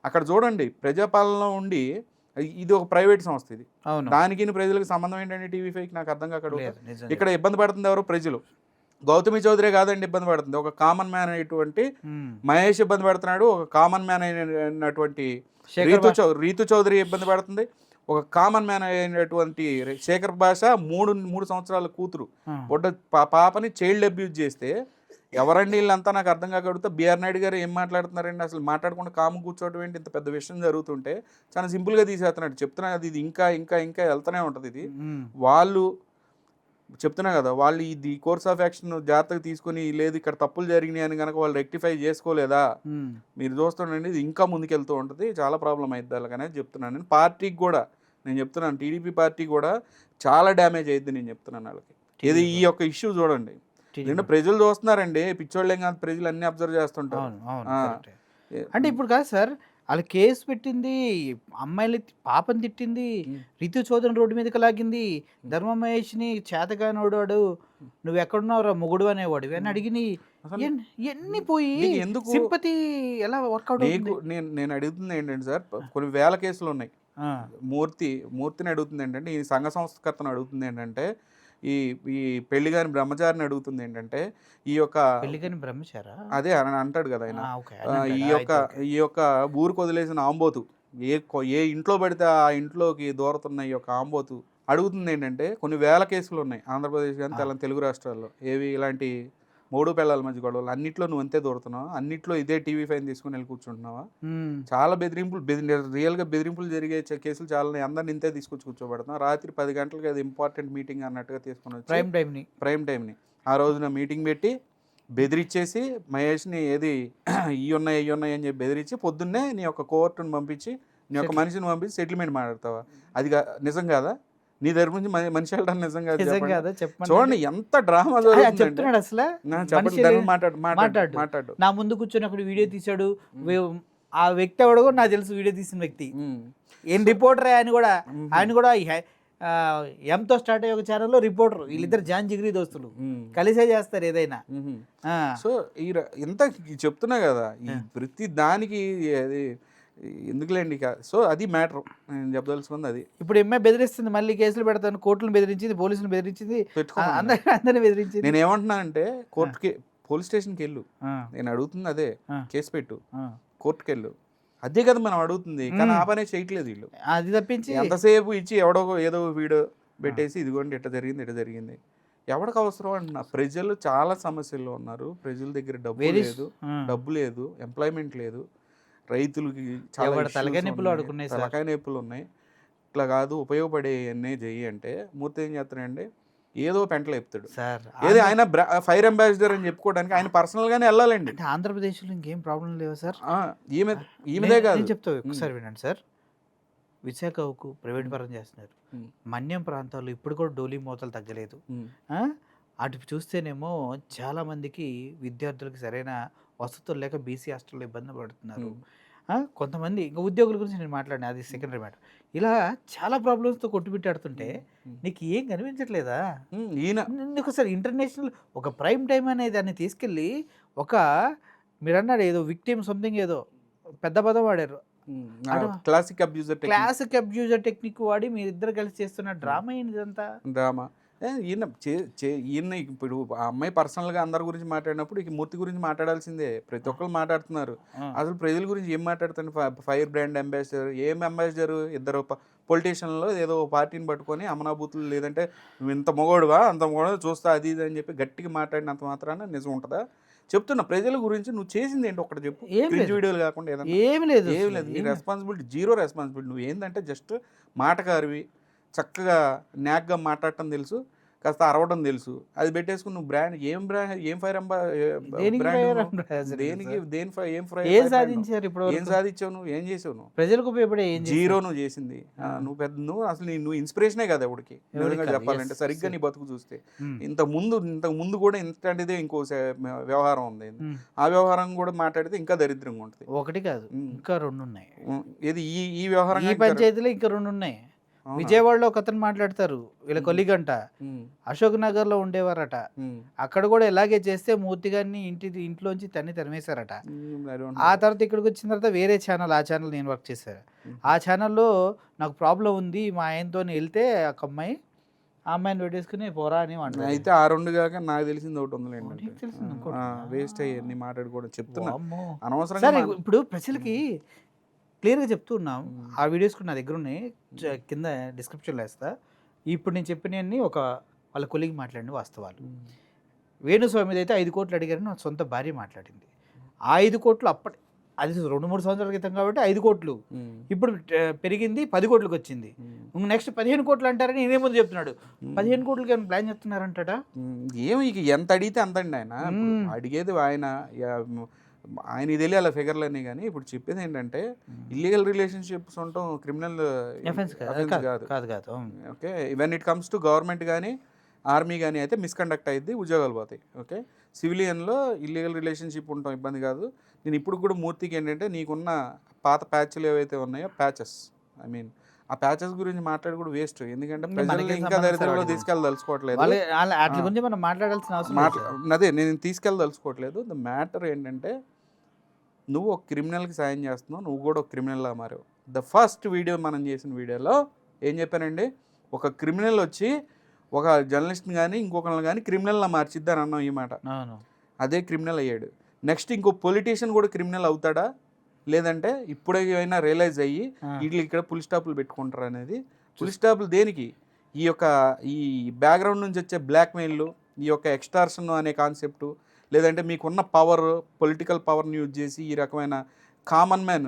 అక్కడ చూడండి, ప్రజాపాలనలో ఉండి ఇది ఒక ప్రైవేట్ సంస్థ, ఇది దానికి ప్రజలకు సంబంధం ఏంటంటే టీవీ5కి నాకు అర్థం కాక ఇక్కడ ఇబ్బంది పడుతుంది ఎవరు? ప్రజలు. గౌతమి చౌదరి కాదండి ఇబ్బంది పడుతుంది, ఒక కామన్ మ్యాన్ అయినటువంటి మహేష్ ఇబ్బంది పడుతున్నాడు, ఒక కామన్ మ్యాన్ అయినటువంటి రీతు చౌదరి ఇబ్బంది పడుతుంది, ఒక కామన్ మ్యాన్ అయినటువంటి శేఖర్ భాష 3 సంవత్సరాల కూతురు పాపని చైల్డ్ అబ్యూజ్ చేస్తే ఎవరండి వీళ్ళంతా నాకు అర్థం కాక అడుగుతా. బిఆర్ నాయుడు గారు ఏం మాట్లాడుతున్నారండి? అసలు మాట్లాడకుండా కాము కూర్చోవడం ఏంటి? ఇంత పెద్ద విషయం జరుగుతుంటే చాలా సింపుల్గా తీసేస్తున్నాడు. చెప్తున్నా అది ఇది ఇంకా ఇంకా ఇంకా వెళ్తూనే ఉంటుంది. ఇది వాళ్ళు చెప్తున్నా కదా, వాళ్ళు ఇది కోర్స్ ఆఫ్ యాక్షన్ జాగ్రత్తగా తీసుకొని లేదు ఇక్కడ తప్పులు జరిగినాయి అని కనుక వాళ్ళు రెక్టిఫై చేసుకోలేదా మీరు చూస్తుండండి ఇది ఇంకా ముందుకెళ్తూ ఉంటుంది, చాలా ప్రాబ్లం అవుతుంది అలాగనే చెప్తున్నాను. నేను పార్టీకి కూడా నేను చెప్తున్నాను, టీడీపీ పార్టీ కూడా చాలా డ్యామేజ్ అయ్యింది నేను చెప్తున్నాను వాళ్ళకి. ఇది ఈ యొక్క ఇష్యూ చూడండి, నిన్న ప్రజలు చూస్తున్నారండి, పిచ్చోళ్ళేం కాదు, ప్రజలు అన్ని అబ్జర్వ్ చేస్తుంటారు. అంటే ఇప్పుడు కాదు సార్, వాళ్ళు కేసు పెట్టింది, అమ్మాయిలు పాపని తిట్టింది, రితు చౌదరిని రోడ్డు మీదకి లాగింది, ధర్మ మహేష్ని చేతగానోడు వాడు నువ్వు ఎక్కడున్నావురా మొగుడు అనేవాడు అని అడిగిని ఎన్ని పోయి ఎందుకు సింపతి ఎలా వర్కౌట్ నేను అడుగుతుంది ఏంటంటే సార్, కొన్ని వేల కేసులు ఉన్నాయి. మూర్తిని అడుగుతుంది ఏంటంటే, ఈ సంఘ సంస్కర్తను అడుగుతుంది ఏంటంటే, ఈ పెళ్లి కాని బ్రహ్మచారిని అడుగుతుంది ఏంటంటే, ఈ యొక్క బ్రహ్మచారా అదే అని అంటాడు కదా ఆయన, ఈ యొక్క ఊరికి వదిలేసిన ఆంబోతు ఏ ఇంట్లో పడితే ఆ ఇంట్లోకి దూరతున్న ఈ యొక్క ఆంబోతు అడుగుతుంది ఏంటంటే, కొన్ని వేల కేసులు ఉన్నాయి ఆంధ్రప్రదేశ్ కానీ తెలుగు రాష్ట్రాల్లో, ఏవి ఇలాంటి మూడు పిల్లల మధ్య గొడవలు, అన్నిట్లో నువ్వు అంతే దూరుతున్నావు, అన్నిట్లో ఇదే టీవీ ఫైన్ తీసుకుని వెళ్ళి కూర్చుంటున్నావా, చాలా రియల్గా బెదిరింపులు జరిగే కేసులు చాలా, అందరిని ఇంతే తీసుకొచ్చి కూర్చోబెడుతున్నావు. రాత్రి 10 గంటలకి అది ఇంపార్టెంట్ మీటింగ్ అన్నట్టుగా తీసుకుని వచ్చి ప్రైమ్ టైంని ఆ రోజున మీటింగ్ పెట్టి బెదిరించేసి మహేష్ని ఏది ఇవి ఉన్నాయి అని చెప్పి బెదిరించి పొద్దున్నే నీ యొక్క కోర్టును పంపించి నీ యొక్క మనిషిని పంపించి సెటిల్మెంట్ మాట్లాడతావా, అది నిజం కాదా? నీ దగ్గర నుంచి మనిషి వెళ్ళడం నిజం కాదు. చూడండి ఎంత డ్రామా చెప్తున్నాడు అసలు. మాట్లాడు. నా ముందు కూర్చొని వీడియో తీశాడు, ఆ వ్యక్తి ఎవడో నాకు తెలుసు, వీడియో తీసిన వ్యక్తి ఏం రిపోర్టర్ ఆయన కూడా ఎంతో స్టార్ట్ అయ్యే ఒక ఛానల్లో రిపోర్టర్, వీళ్ళిద్దరు జాన్ జిగిరి దోస్తులు, కలిసే చేస్తారు ఏదైనా. సో ఇంత చెప్తున్నా కదా, ఈ ప్రతి దానికి అది ఎందుకులేండి. సో అది మ్యాటర్, నేను చెప్పదలుచుకుంది అది. ఇప్పుడు ఎంఐ బెదిరిస్తుంది, మళ్ళీ కేసులు పెడతాను, కోర్టులను బెదిరించింది, పోలీసులు బెదిరించింది, అందరినీ బెదిరించింది. నేను ఏమంటున్నా అంటే, కోర్టుకి పోలీస్ స్టేషన్కి వెళ్ళు, నేను అడుగుతుంది అదే, కేసు పెట్టు, కోర్టుకి వెళ్ళు, అదే కదా మనం అడుగుతుంది. కానీ ఆ పనే చేయట్లేదు వీళ్ళు. అది తప్పించి ఎంతసేపు ఇచ్చి ఎవడో ఏదో వీడియో పెట్టేసి ఇదిగోండి ఇట్ట జరిగింది ఎవరికి అవసరం అంటున్నా. ప్రజలు చాలా సమస్యల్లో ఉన్నారు, ప్రజల దగ్గర డబ్బు లేదు, ఎంప్లాయ్మెంట్ లేదు, రైతులకి చాలా తలకాయ నొప్పులు ఉన్నాయి. ఇట్లా కాదు, ఉపయోగపడేవన్నీ చెయ్యి అంటే మూర్తి ఏం చేస్తాడండి, ఏదో పెంటలు చెప్తాడు సార్. ఏదో ఆయన ఫైర్ అంబాసిడర్ అని చెప్పుకోవడానికి ఆయన పర్సనల్ గానే వెళ్ళాలండి. ఆంధ్రప్రదేశ్లో ఇంకేం ప్రాబ్లం లేవు సార్. ఈమెదే కాదు చెప్తా ఒకసారి వినండి సార్. విశాఖకు ప్రైవేట్ పరం చేస్తున్నారు, మన్యం ప్రాంతాల్లో ఇప్పుడు కూడా డోలీ మోతలు తగ్గలేదు. అటు చూస్తేనేమో చాలా మందికి విద్యార్థులకు సరైన వసతులు లేక బీసీ హాస్టల్లో ఇబ్బంది పడుతున్నారు. కొంతమంది ఇంకా ఉద్యోగుల గురించి నేను మాట్లాడినా, అది సెకండరీ మ్యాటర్. ఇలా చాలా ప్రాబ్లమ్స్తో కొట్టుబిట్టాడుతుంటే నీకు ఏం కనిపించట్లేదా? నీకు అసలు ఇంటర్నేషనల్ ఒక ప్రైమ్ టైం అనే దాన్ని తీసుకెళ్ళి మీరు అన్నాడు ఏదో విక్టిమ్ సంథింగ్ ఏదో పెద్ద పదం వాడారు, క్లాసిక్ అబ్యూజర్ టెక్నిక్ వాడి మీరిద్దరు కలిసి చేస్తున్న డ్రామా ఏంటి ఇదంతా? డ్రామా ఈయన ఇప్పుడు ఆ అమ్మాయి పర్సనల్గా అందరి గురించి మాట్లాడినప్పుడు ఇక మూర్తి గురించి మాట్లాడాల్సిందే. ప్రతి ఒక్కరు మాట్లాడుతున్నారు, అసలు ప్రజల గురించి ఏం మాట్లాడుతుంది? ఫైర్ బ్రాండ్ అంబాసిడర్, ఏం అంబాసిడర్? ఇద్దరు పొలిటీషియన్లో ఏదో పార్టీని పట్టుకొని అమనాభూతులు లేదంటే నువ్వు ఇంత మొగోడువా అంత మొగోడు చూస్తా అది ఇది అని చెప్పి గట్టిగా మాట్లాడినంత మాత్రాన నిజం ఉంటుందా? చెప్తున్నా, ప్రజల గురించి నువ్వు చేసింది ఏంటి ఒకటి చెప్పు. వీడియోలు కాకుండా ఏదైనా ఏమి లేదు. నీ రెస్పాన్సిబిలిటీ జీరో రెస్పాన్సిబిలిటీ. నువ్వు ఏంటంటే జస్ట్ మాటకారివి, చక్కగా న్యాక్గా మాట్లాడటం తెలుసు, కాస్త అరవడం తెలుసు, అది పెట్టేసుకుని నువ్వు ఏం ఫైర్ ఏం సాధించారు ఇప్పుడు? ఏం సాధించావు నువ్వు? ఏం చేసావు నువ్వు? ప్రజలకు ఉపయోగపడే జీరో నువ్వు చేసింది. నువ్వు అసలు నువ్వు ఇన్స్పిరేషనే కదా ఎవరికి చెప్పాలంటే. సరిగ్గా నీ బతుకు చూస్తే ఇంతకు ముందు కూడా ఇంతటిదే ఇంకో వ్యవహారం ఉంది, ఆ వ్యవహారం కూడా మాట్లాడితే ఇంకా దరిద్రంగా ఉంటుంది. ఒకటి కాదు ఇంకా 2 ఉన్నాయి. ఇది ఈ వ్యవహారం ఈ పంచాయతీలో ఇంకా 2 ఉన్నాయి. విజయవాడలో ఒక అతను మాట్లాడతారు, వీళ్ళ కొలిగంట అశోక్ నగర్ లో ఉండేవారట, అక్కడ కూడా ఇలాగే చేస్తే మూర్తి గారిని ఇంట్లోంచి తరిమేశారట. ఆ తర్వాత ఇక్కడికి వచ్చిన తర్వాత వేరే ఛానల్, ఆ ఛానల్ నేను వర్క్ చేశాను, ఆ ఛానల్లో నాకు ప్రాబ్లం ఉంది మా ఆయనతో వెళ్తే ఒక అమ్మాయి ఆ అమ్మాయిని పెట్టేసుకుని పోరా అని అంటారు. అయితే ఆ 2 కాక నాకు తెలిసింది ఒకటి ఉందిలేండి, వేస్ట్ అయ్యి మాట్లాడుకోవడం. చెప్తున్నా అనవసరంగా. ఇప్పుడు ప్రజలకి క్లియర్గా చెప్తూ ఉన్నాం, ఆ వీడియోస్ కూడా నా దగ్గర ఉన్నాయి, కింద డిస్క్రిప్షన్లో వేస్తా. ఇప్పుడు నేను చెప్పినవన్నీ వాళ్ళ కొలిగి మాట్లాడిన వాస్తవాలు. వేణుస్వామి అయితే 5 కోట్లు అడిగారని నా సొంత భార్య మాట్లాడింది. ఆ 5 కోట్లు అది 2-3 సంవత్సరాల క్రితం కాబట్టి 5 కోట్లు, ఇప్పుడు పెరిగింది 10 కోట్లకు వచ్చింది. నెక్స్ట్ 15 కోట్లు అంటారని ఈయనే ముందు చెప్తున్నాడు. 15 కోట్లకి ఏమైనా ప్లాన్ చేస్తున్నారంటట. ఏమి ఇక ఎంత అడిగితే అంత అండి ఆయన ఇప్పుడు అడిగేది ఆయన తెలియాలి ఫిగర్లన్నీ. కానీ ఇప్పుడు చెప్పేది ఏంటంటే ఇల్లీగల్ రిలేషన్షిప్స్ ఉండటం క్రిమినల్ Offense కాదు. కాదు. Okay, when it comes to government కానీ ఆర్మీ కానీ అయితే మిస్కండక్ట్ అయ్యింది, ఉద్యోగాలు పోతాయి. ఓకే, సివిలియన్లో ఇల్లీగల్ రిలేషన్షిప్ ఉండటం ఇబ్బంది కాదు. నేను ఇప్పుడు కూడా మూర్తికి ఏంటంటే నీకున్న పాత ప్యాచ్లు ఏవైతే ఉన్నాయో ప్యాచెస్, ఐ మీన్ ఆ ప్యాచెస్ గురించి మాట్లాడి కూడా వేస్ట్. ఎందుకంటే ప్రజలు ఇంకా దరిద్రంలో తీసుకెళ్ళదలుచుకోవట్లేదు. వాటి గురించి మనం మాట్లాడాల్సిన అవసరం అదే నేను తీసుకెళ్ళదలుచుకోవట్లేదు. ద మ్యాటర్ ఏంటంటే నువ్వు ఒక క్రిమినల్కి సాయం చేస్తున్నావు, నువ్వు కూడా ఒక క్రిమినల్లా మారావు. ద ఫస్ట్ వీడియో మనం చేసిన వీడియోలో ఏం చెప్పానండి, ఒక క్రిమినల్ వచ్చి ఒక జర్నలిస్ట్ని కానీ ఇంకొకరిని కానీ క్రిమినల్లా మార్చిద్దాని అన్నాం ఈ మాట. అదే క్రిమినల్ అయ్యాడు. నెక్స్ట్ ఇంకో పొలిటీషియన్ కూడా క్రిమినల్ అవుతాడా, లేదంటే ఇప్పుడే అయినా రియలైజ్ అయ్యి వీళ్ళు ఇక్కడ పుల్ స్టాపులు పెట్టుకుంటారు అనేది. పుల్ స్టాపులు దేనికి, ఈ బ్యాక్గ్రౌండ్ నుంచి వచ్చే బ్లాక్మెయిల్, ఈ యొక్క ఎక్స్టార్షన్ అనే కాన్సెప్టు, లేదంటే మీకున్న పవర్, పొలిటికల్ పవర్ని యూజ్ చేసి ఈ రకమైన కామన్ మ్యాన్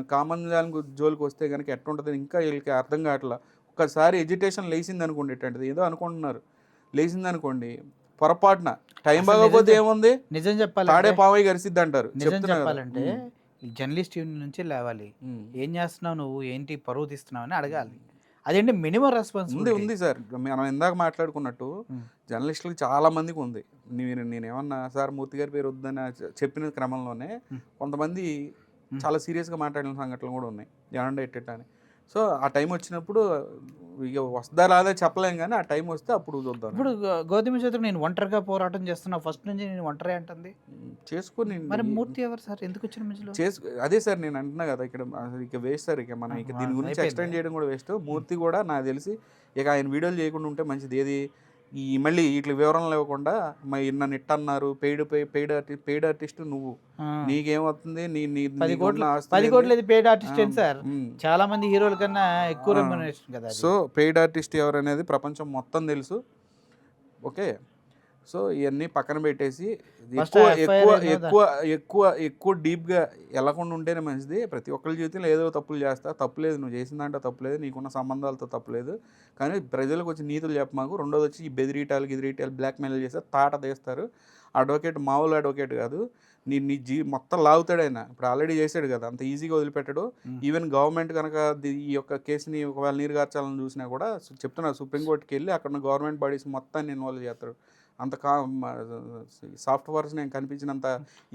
జోలికి వస్తే కనుక ఎట్లుంటుంది ఇంకా వీళ్ళకి అర్థం కావట్లా. ఒకసారి ఎడ్యుటేషన్ లేచింది అనుకోండి, ఇట్లాంటిది ఏదో అనుకుంటున్నారు, లేచింది అనుకోండి పొరపాటున టైం బాగోపోతే ఏముంది, నిజం చెప్పాలి తాడే పావై గరిసిద్ది అంటారు. నిజం చెప్పాలంటే జర్నలిస్ట్ యూనియన్ నుంచి లేవాలి. ఏం చేస్తున్నావు నువ్వు, ఏంటి పరువు తీస్తున్నావు అని అడగాలి. అదేంటి మినిమం రెస్పాన్సిబిలిటీ ఉంది సార్. మనం ఇందాక మాట్లాడుకున్నట్టు జర్నలిస్టులకు చాలా మందికి ఉంది. నేనేమన్నా సార్ మూర్తి గారి పేరు వద్దని చెప్పిన క్రమంలోనే కొంతమంది చాలా సీరియస్గా మాట్లాడిన సంఘటనలు కూడా ఉన్నాయి, ఏమంటే ఎట్టని. సో ఆ టైం వచ్చినప్పుడు ఇక వస్తుందా రాదా చెప్పలేం, కానీ ఆ టైం వస్తే అప్పుడు చూద్దాం. ఇప్పుడు గౌతమి చౌదరి నేను ఒంటరిగా పోరాటం చేస్తున్నా, ఫస్ట్ నుంచి నేను ఒంటరి అంటుంది. చేసుకుని మరి మూర్తి ఎవరు సార్, ఎందుకు వచ్చిన మధ్యలో అదే సార్ నేను అంటున్నా కదా, ఇక్కడ ఇక వేస్ట్ సార్. ఇక మనం ఇక దీని గురించి ఎక్స్టెండ్ చేయడం కూడా వేస్ట్. మూర్తి కూడా నాకు తెలిసి ఇక ఆయన వీడియోలు చేయకుండా ఉంటే మంచిది. ఏది మళ్ళీ ఇట్లా వివరణలు ఇవ్వకుండా నన్ను ఇట్టన్నారు, పెయిడ్ ఆర్టిస్ట్ నువ్వు, నీకేమవుతుంది, 10 కోట్లు పెయిడ్ ఆర్టిస్ట్ ఏంటి సార్, చాలా మంది హీరోల కన్నా ఎక్కువ రెమ్యునరేషన్ కదా. సో పెయిడ్ ఆర్టిస్ట్ ఎవరు అనేది ప్రపంచం మొత్తం తెలుసు. ఓకే, సో ఇవన్నీ పక్కన పెట్టేసి ఎక్కువ డీప్గా వెళ్ళకుండా ఉంటేనే మంచిది. ప్రతి ఒక్కరి జీవితంలో ఏదో తప్పులు చేస్తా, తప్పులేదు, నువ్వు చేసిన దాంట్లో తప్పులేదు, నీకున్న సంబంధాలతో తప్పులేదు, కానీ ప్రజలకు వచ్చి నీతులు చెప్పమాకు. రెండోది వచ్చి ఈ బెదిరీటాలు బ్లాక్మెయిల్ చేస్తే తాట తీస్తారు. అడ్వకేట్ మామూలు అడ్వకేట్ కాదు, నీ మొత్తం లాగుతాడు ఆయన. ఇప్పుడు ఆల్రెడీ చేశాడు కదా, అంత ఈజీగా వదిలిపెట్టాడు. ఈవెన్ గవర్నమెంట్ కనుక ఈ యొక్క కేసుని ఒకవేళ నీరు గార్చాలని చూసినా కూడా చెప్తున్నారు, సుప్రీంకోర్టుకి వెళ్ళి అక్కడ ఉన్న గవర్నమెంట్ బాడీస్ మొత్తాన్ని ఇన్వాల్వ్ చేస్తారు. అంత సాఫ్ట్ పర్సన్ ఏం కనిపించినంత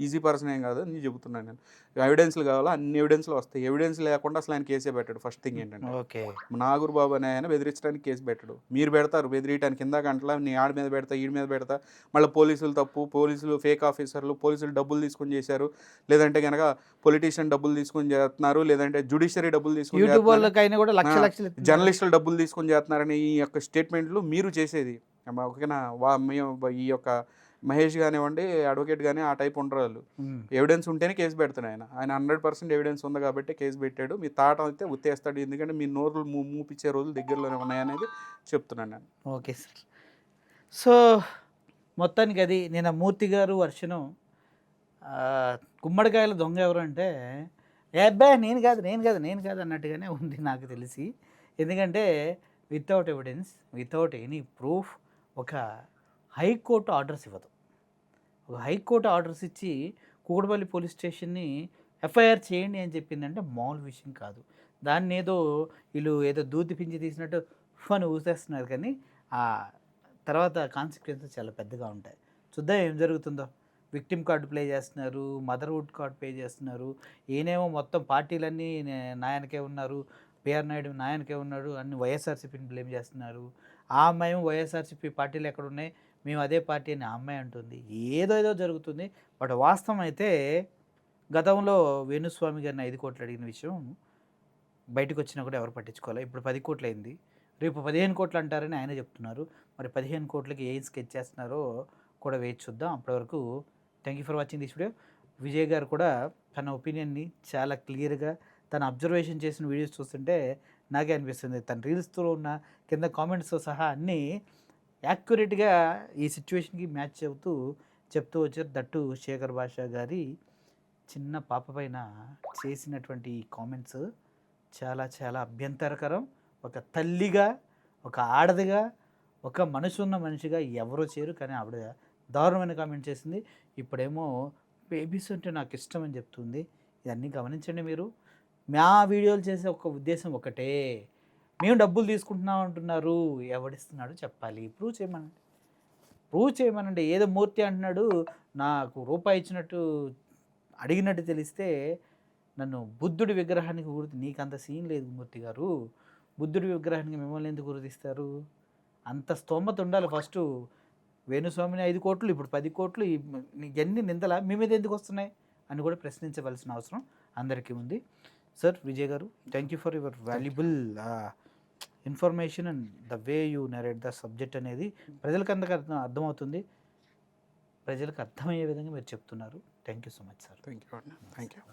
ఈజీ పర్సన్ ఏం కాదు అని చెబుతున్నాను నేను. ఎవిడెన్స్లు కావాలా, అన్ని ఎవిడెన్స్లు వస్తాయి. ఎవిడెన్స్ లేకుండా అసలు ఆయన కేసే పెట్టాడు. ఫస్ట్ థింగ్ ఏంటంటే నాగూర్ బాబు అనే ఆయన బెదిరించడానికి కేసు పెట్టాడు. మీరు పెడతారు బెదిరియడానికి, కింద గంటల నీ ఆడి మీద పెడతా, ఈడి మీద పెడతా, మళ్ళీ పోలీసులు తప్పు, పోలీసులు ఫేక్ ఆఫీసర్లు, పోలీసులు డబ్బులు తీసుకొని చేశారు, లేదంటే కనుక పొలిటీషియన్ డబ్బులు తీసుకొని చేస్తున్నారు, లేదంటే జ్యుడిషియరీ డబ్బులు తీసుకొని, జర్నలిస్టులు డబ్బులు తీసుకొని చేస్తున్నారని ఈ యొక్క స్టేట్మెంట్లు మీరు చేసేది. ఓకేనా, ఈ యొక్క మహేష్ కానివ్వండి, అడ్వకేట్ కానీ ఆ టైప్ ఉండరు వాళ్ళు. ఎవిడెన్స్ ఉంటేనే కేసు పెడతాడు ఆయన. 100% ఎవిడెన్స్ ఉంది కాబట్టి కేసు పెట్టాడు. మీ తాట అయితే ఉత్తేస్తాడు, ఎందుకంటే మీ నోరులు మూపించే రోజులు దగ్గరలోనే ఉన్నాయనేది చెప్తున్నాను నేను. Okay sir. సో మొత్తానికి అది నేను మూర్తి గారు వర్షను గుమ్మడికాయల దొంగ ఎవరు అంటే అబ్బాయి నేను కాదు అన్నట్టుగానే ఉంది నాకు తెలిసి. ఎందుకంటే without evidence, without any proof ఒక హైకోర్టు ఆర్డర్స్ ఇవ్వదు. ఒక హైకోర్టు ఆర్డర్స్ ఇచ్చి కూకట్పల్లి పోలీస్ స్టేషన్ని ఎఫ్ఐఆర్ చేయండి అని చెప్పిందంటే మామూలు విషయం కాదు. దాన్ని వీళ్ళు ఏదో దూది పించి తీసినట్టు అని ఊసేస్తున్నారు, కానీ ఆ తర్వాత కాన్సిక్వెన్సెస్ చాలా పెద్దగా ఉంటాయి. చూద్దాం ఏం జరుగుతుందో. విక్టిమ్ కార్డు ప్లే చేస్తున్నారు, మదర్హుడ్ కార్డు ప్లే చేస్తున్నారు. ఈయనేమో మొత్తం పార్టీలన్నీ నాయనకే ఉన్నారు, పిఆర్ నాయుడు నాయనకే ఉన్నాడు, అన్ని వైఎస్ఆర్సీపీని బ్లేమ్ చేస్తున్నారు. ఆ అమ్మాయి వైఎస్ఆర్సీపీ పార్టీలు ఎక్కడున్నాయి, మేము అదే పార్టీ అని ఆ అమ్మాయి అంటుంది. ఏదో జరుగుతుంది. బట్ వాస్తవం అయితే గతంలో వేణుస్వామి గారిని 5 కోట్లు అడిగిన విషయం బయటకు వచ్చినా కూడా ఎవరు పట్టించుకోవాలి. ఇప్పుడు 10 కోట్లు అయింది, రేపు 15 కోట్లు అంటారని ఆయన చెప్తున్నారు. మరి 15 కోట్లకి ఏం స్కెచ్ చేస్తున్నారో కూడా వేచి చూద్దాం. అప్పటివరకు thank you for watching this video. Vijay గారు కూడా తన ఒపీనియన్ని చాలా క్లియర్గా తను అబ్జర్వేషన్ చేసిన వీడియోస్ చూస్తుంటే నాకే అనిపిస్తుంది, తన రీల్స్తో ఉన్న కింద కామెంట్స్తో సహా అన్నీ యాక్యురేట్గా ఈ సిచ్యువేషన్కి మ్యాచ్ చెప్తూ వచ్చారు. దట్టు శేఖర్ భాషా గారి చిన్న పాప పైన చేసినటువంటి కామెంట్స్ చాలా చాలా అభ్యంతరకరం. ఒక తల్లిగా, ఒక ఆడదిగా, ఒక మనసు ఉన్న మనిషిగా ఎవరో చేయరు, కానీ ఆవిడ దారుణమైన కామెంట్ చేసింది. ఇప్పుడేమో బేబీస్ అంటే నాకు ఇష్టం అని చెప్తుంది. ఇవన్నీ గమనించండి మీరు. మా వీడియోలు చేసే ఒక ఉద్దేశం ఒకటే, మేము డబ్బులు తీసుకుంటున్నాం అంటున్నారు, ఎవడిస్తున్నాడు చెప్పాలి, ప్రూవ్ చేయమనండి. ఏదో మూర్తి అంటున్నాడు నాకు రూపాయి ఇచ్చినట్టు అడిగినట్టు తెలిస్తే నన్ను బుద్ధుడి విగ్రహానికి నీకు అంత సీన్ లేదు మూర్తి గారు, బుద్ధుడి విగ్రహానికి మిమ్మల్ని ఎందుకు గుర్తిస్తారు? అంత స్తోమత ఉండాలి. ఫస్ట్ వేణుస్వామిని 5 కోట్లు, ఇప్పుడు 10 కోట్లు, ఎన్ని నిందల మీ మీద ఎందుకు వస్తున్నాయి అని కూడా ప్రశ్నించవలసిన అవసరం అందరికీ ఉంది. సార్ విజయ్ గారు, thank you for your valuable information and the way you narrate the subject అనేది ప్రజలకు అందరికీ అర్థమవుతుంది, ప్రజలకు అర్థమయ్యే విధంగా మీరు చెప్తున్నారు. Thank you so much sir. Thank you.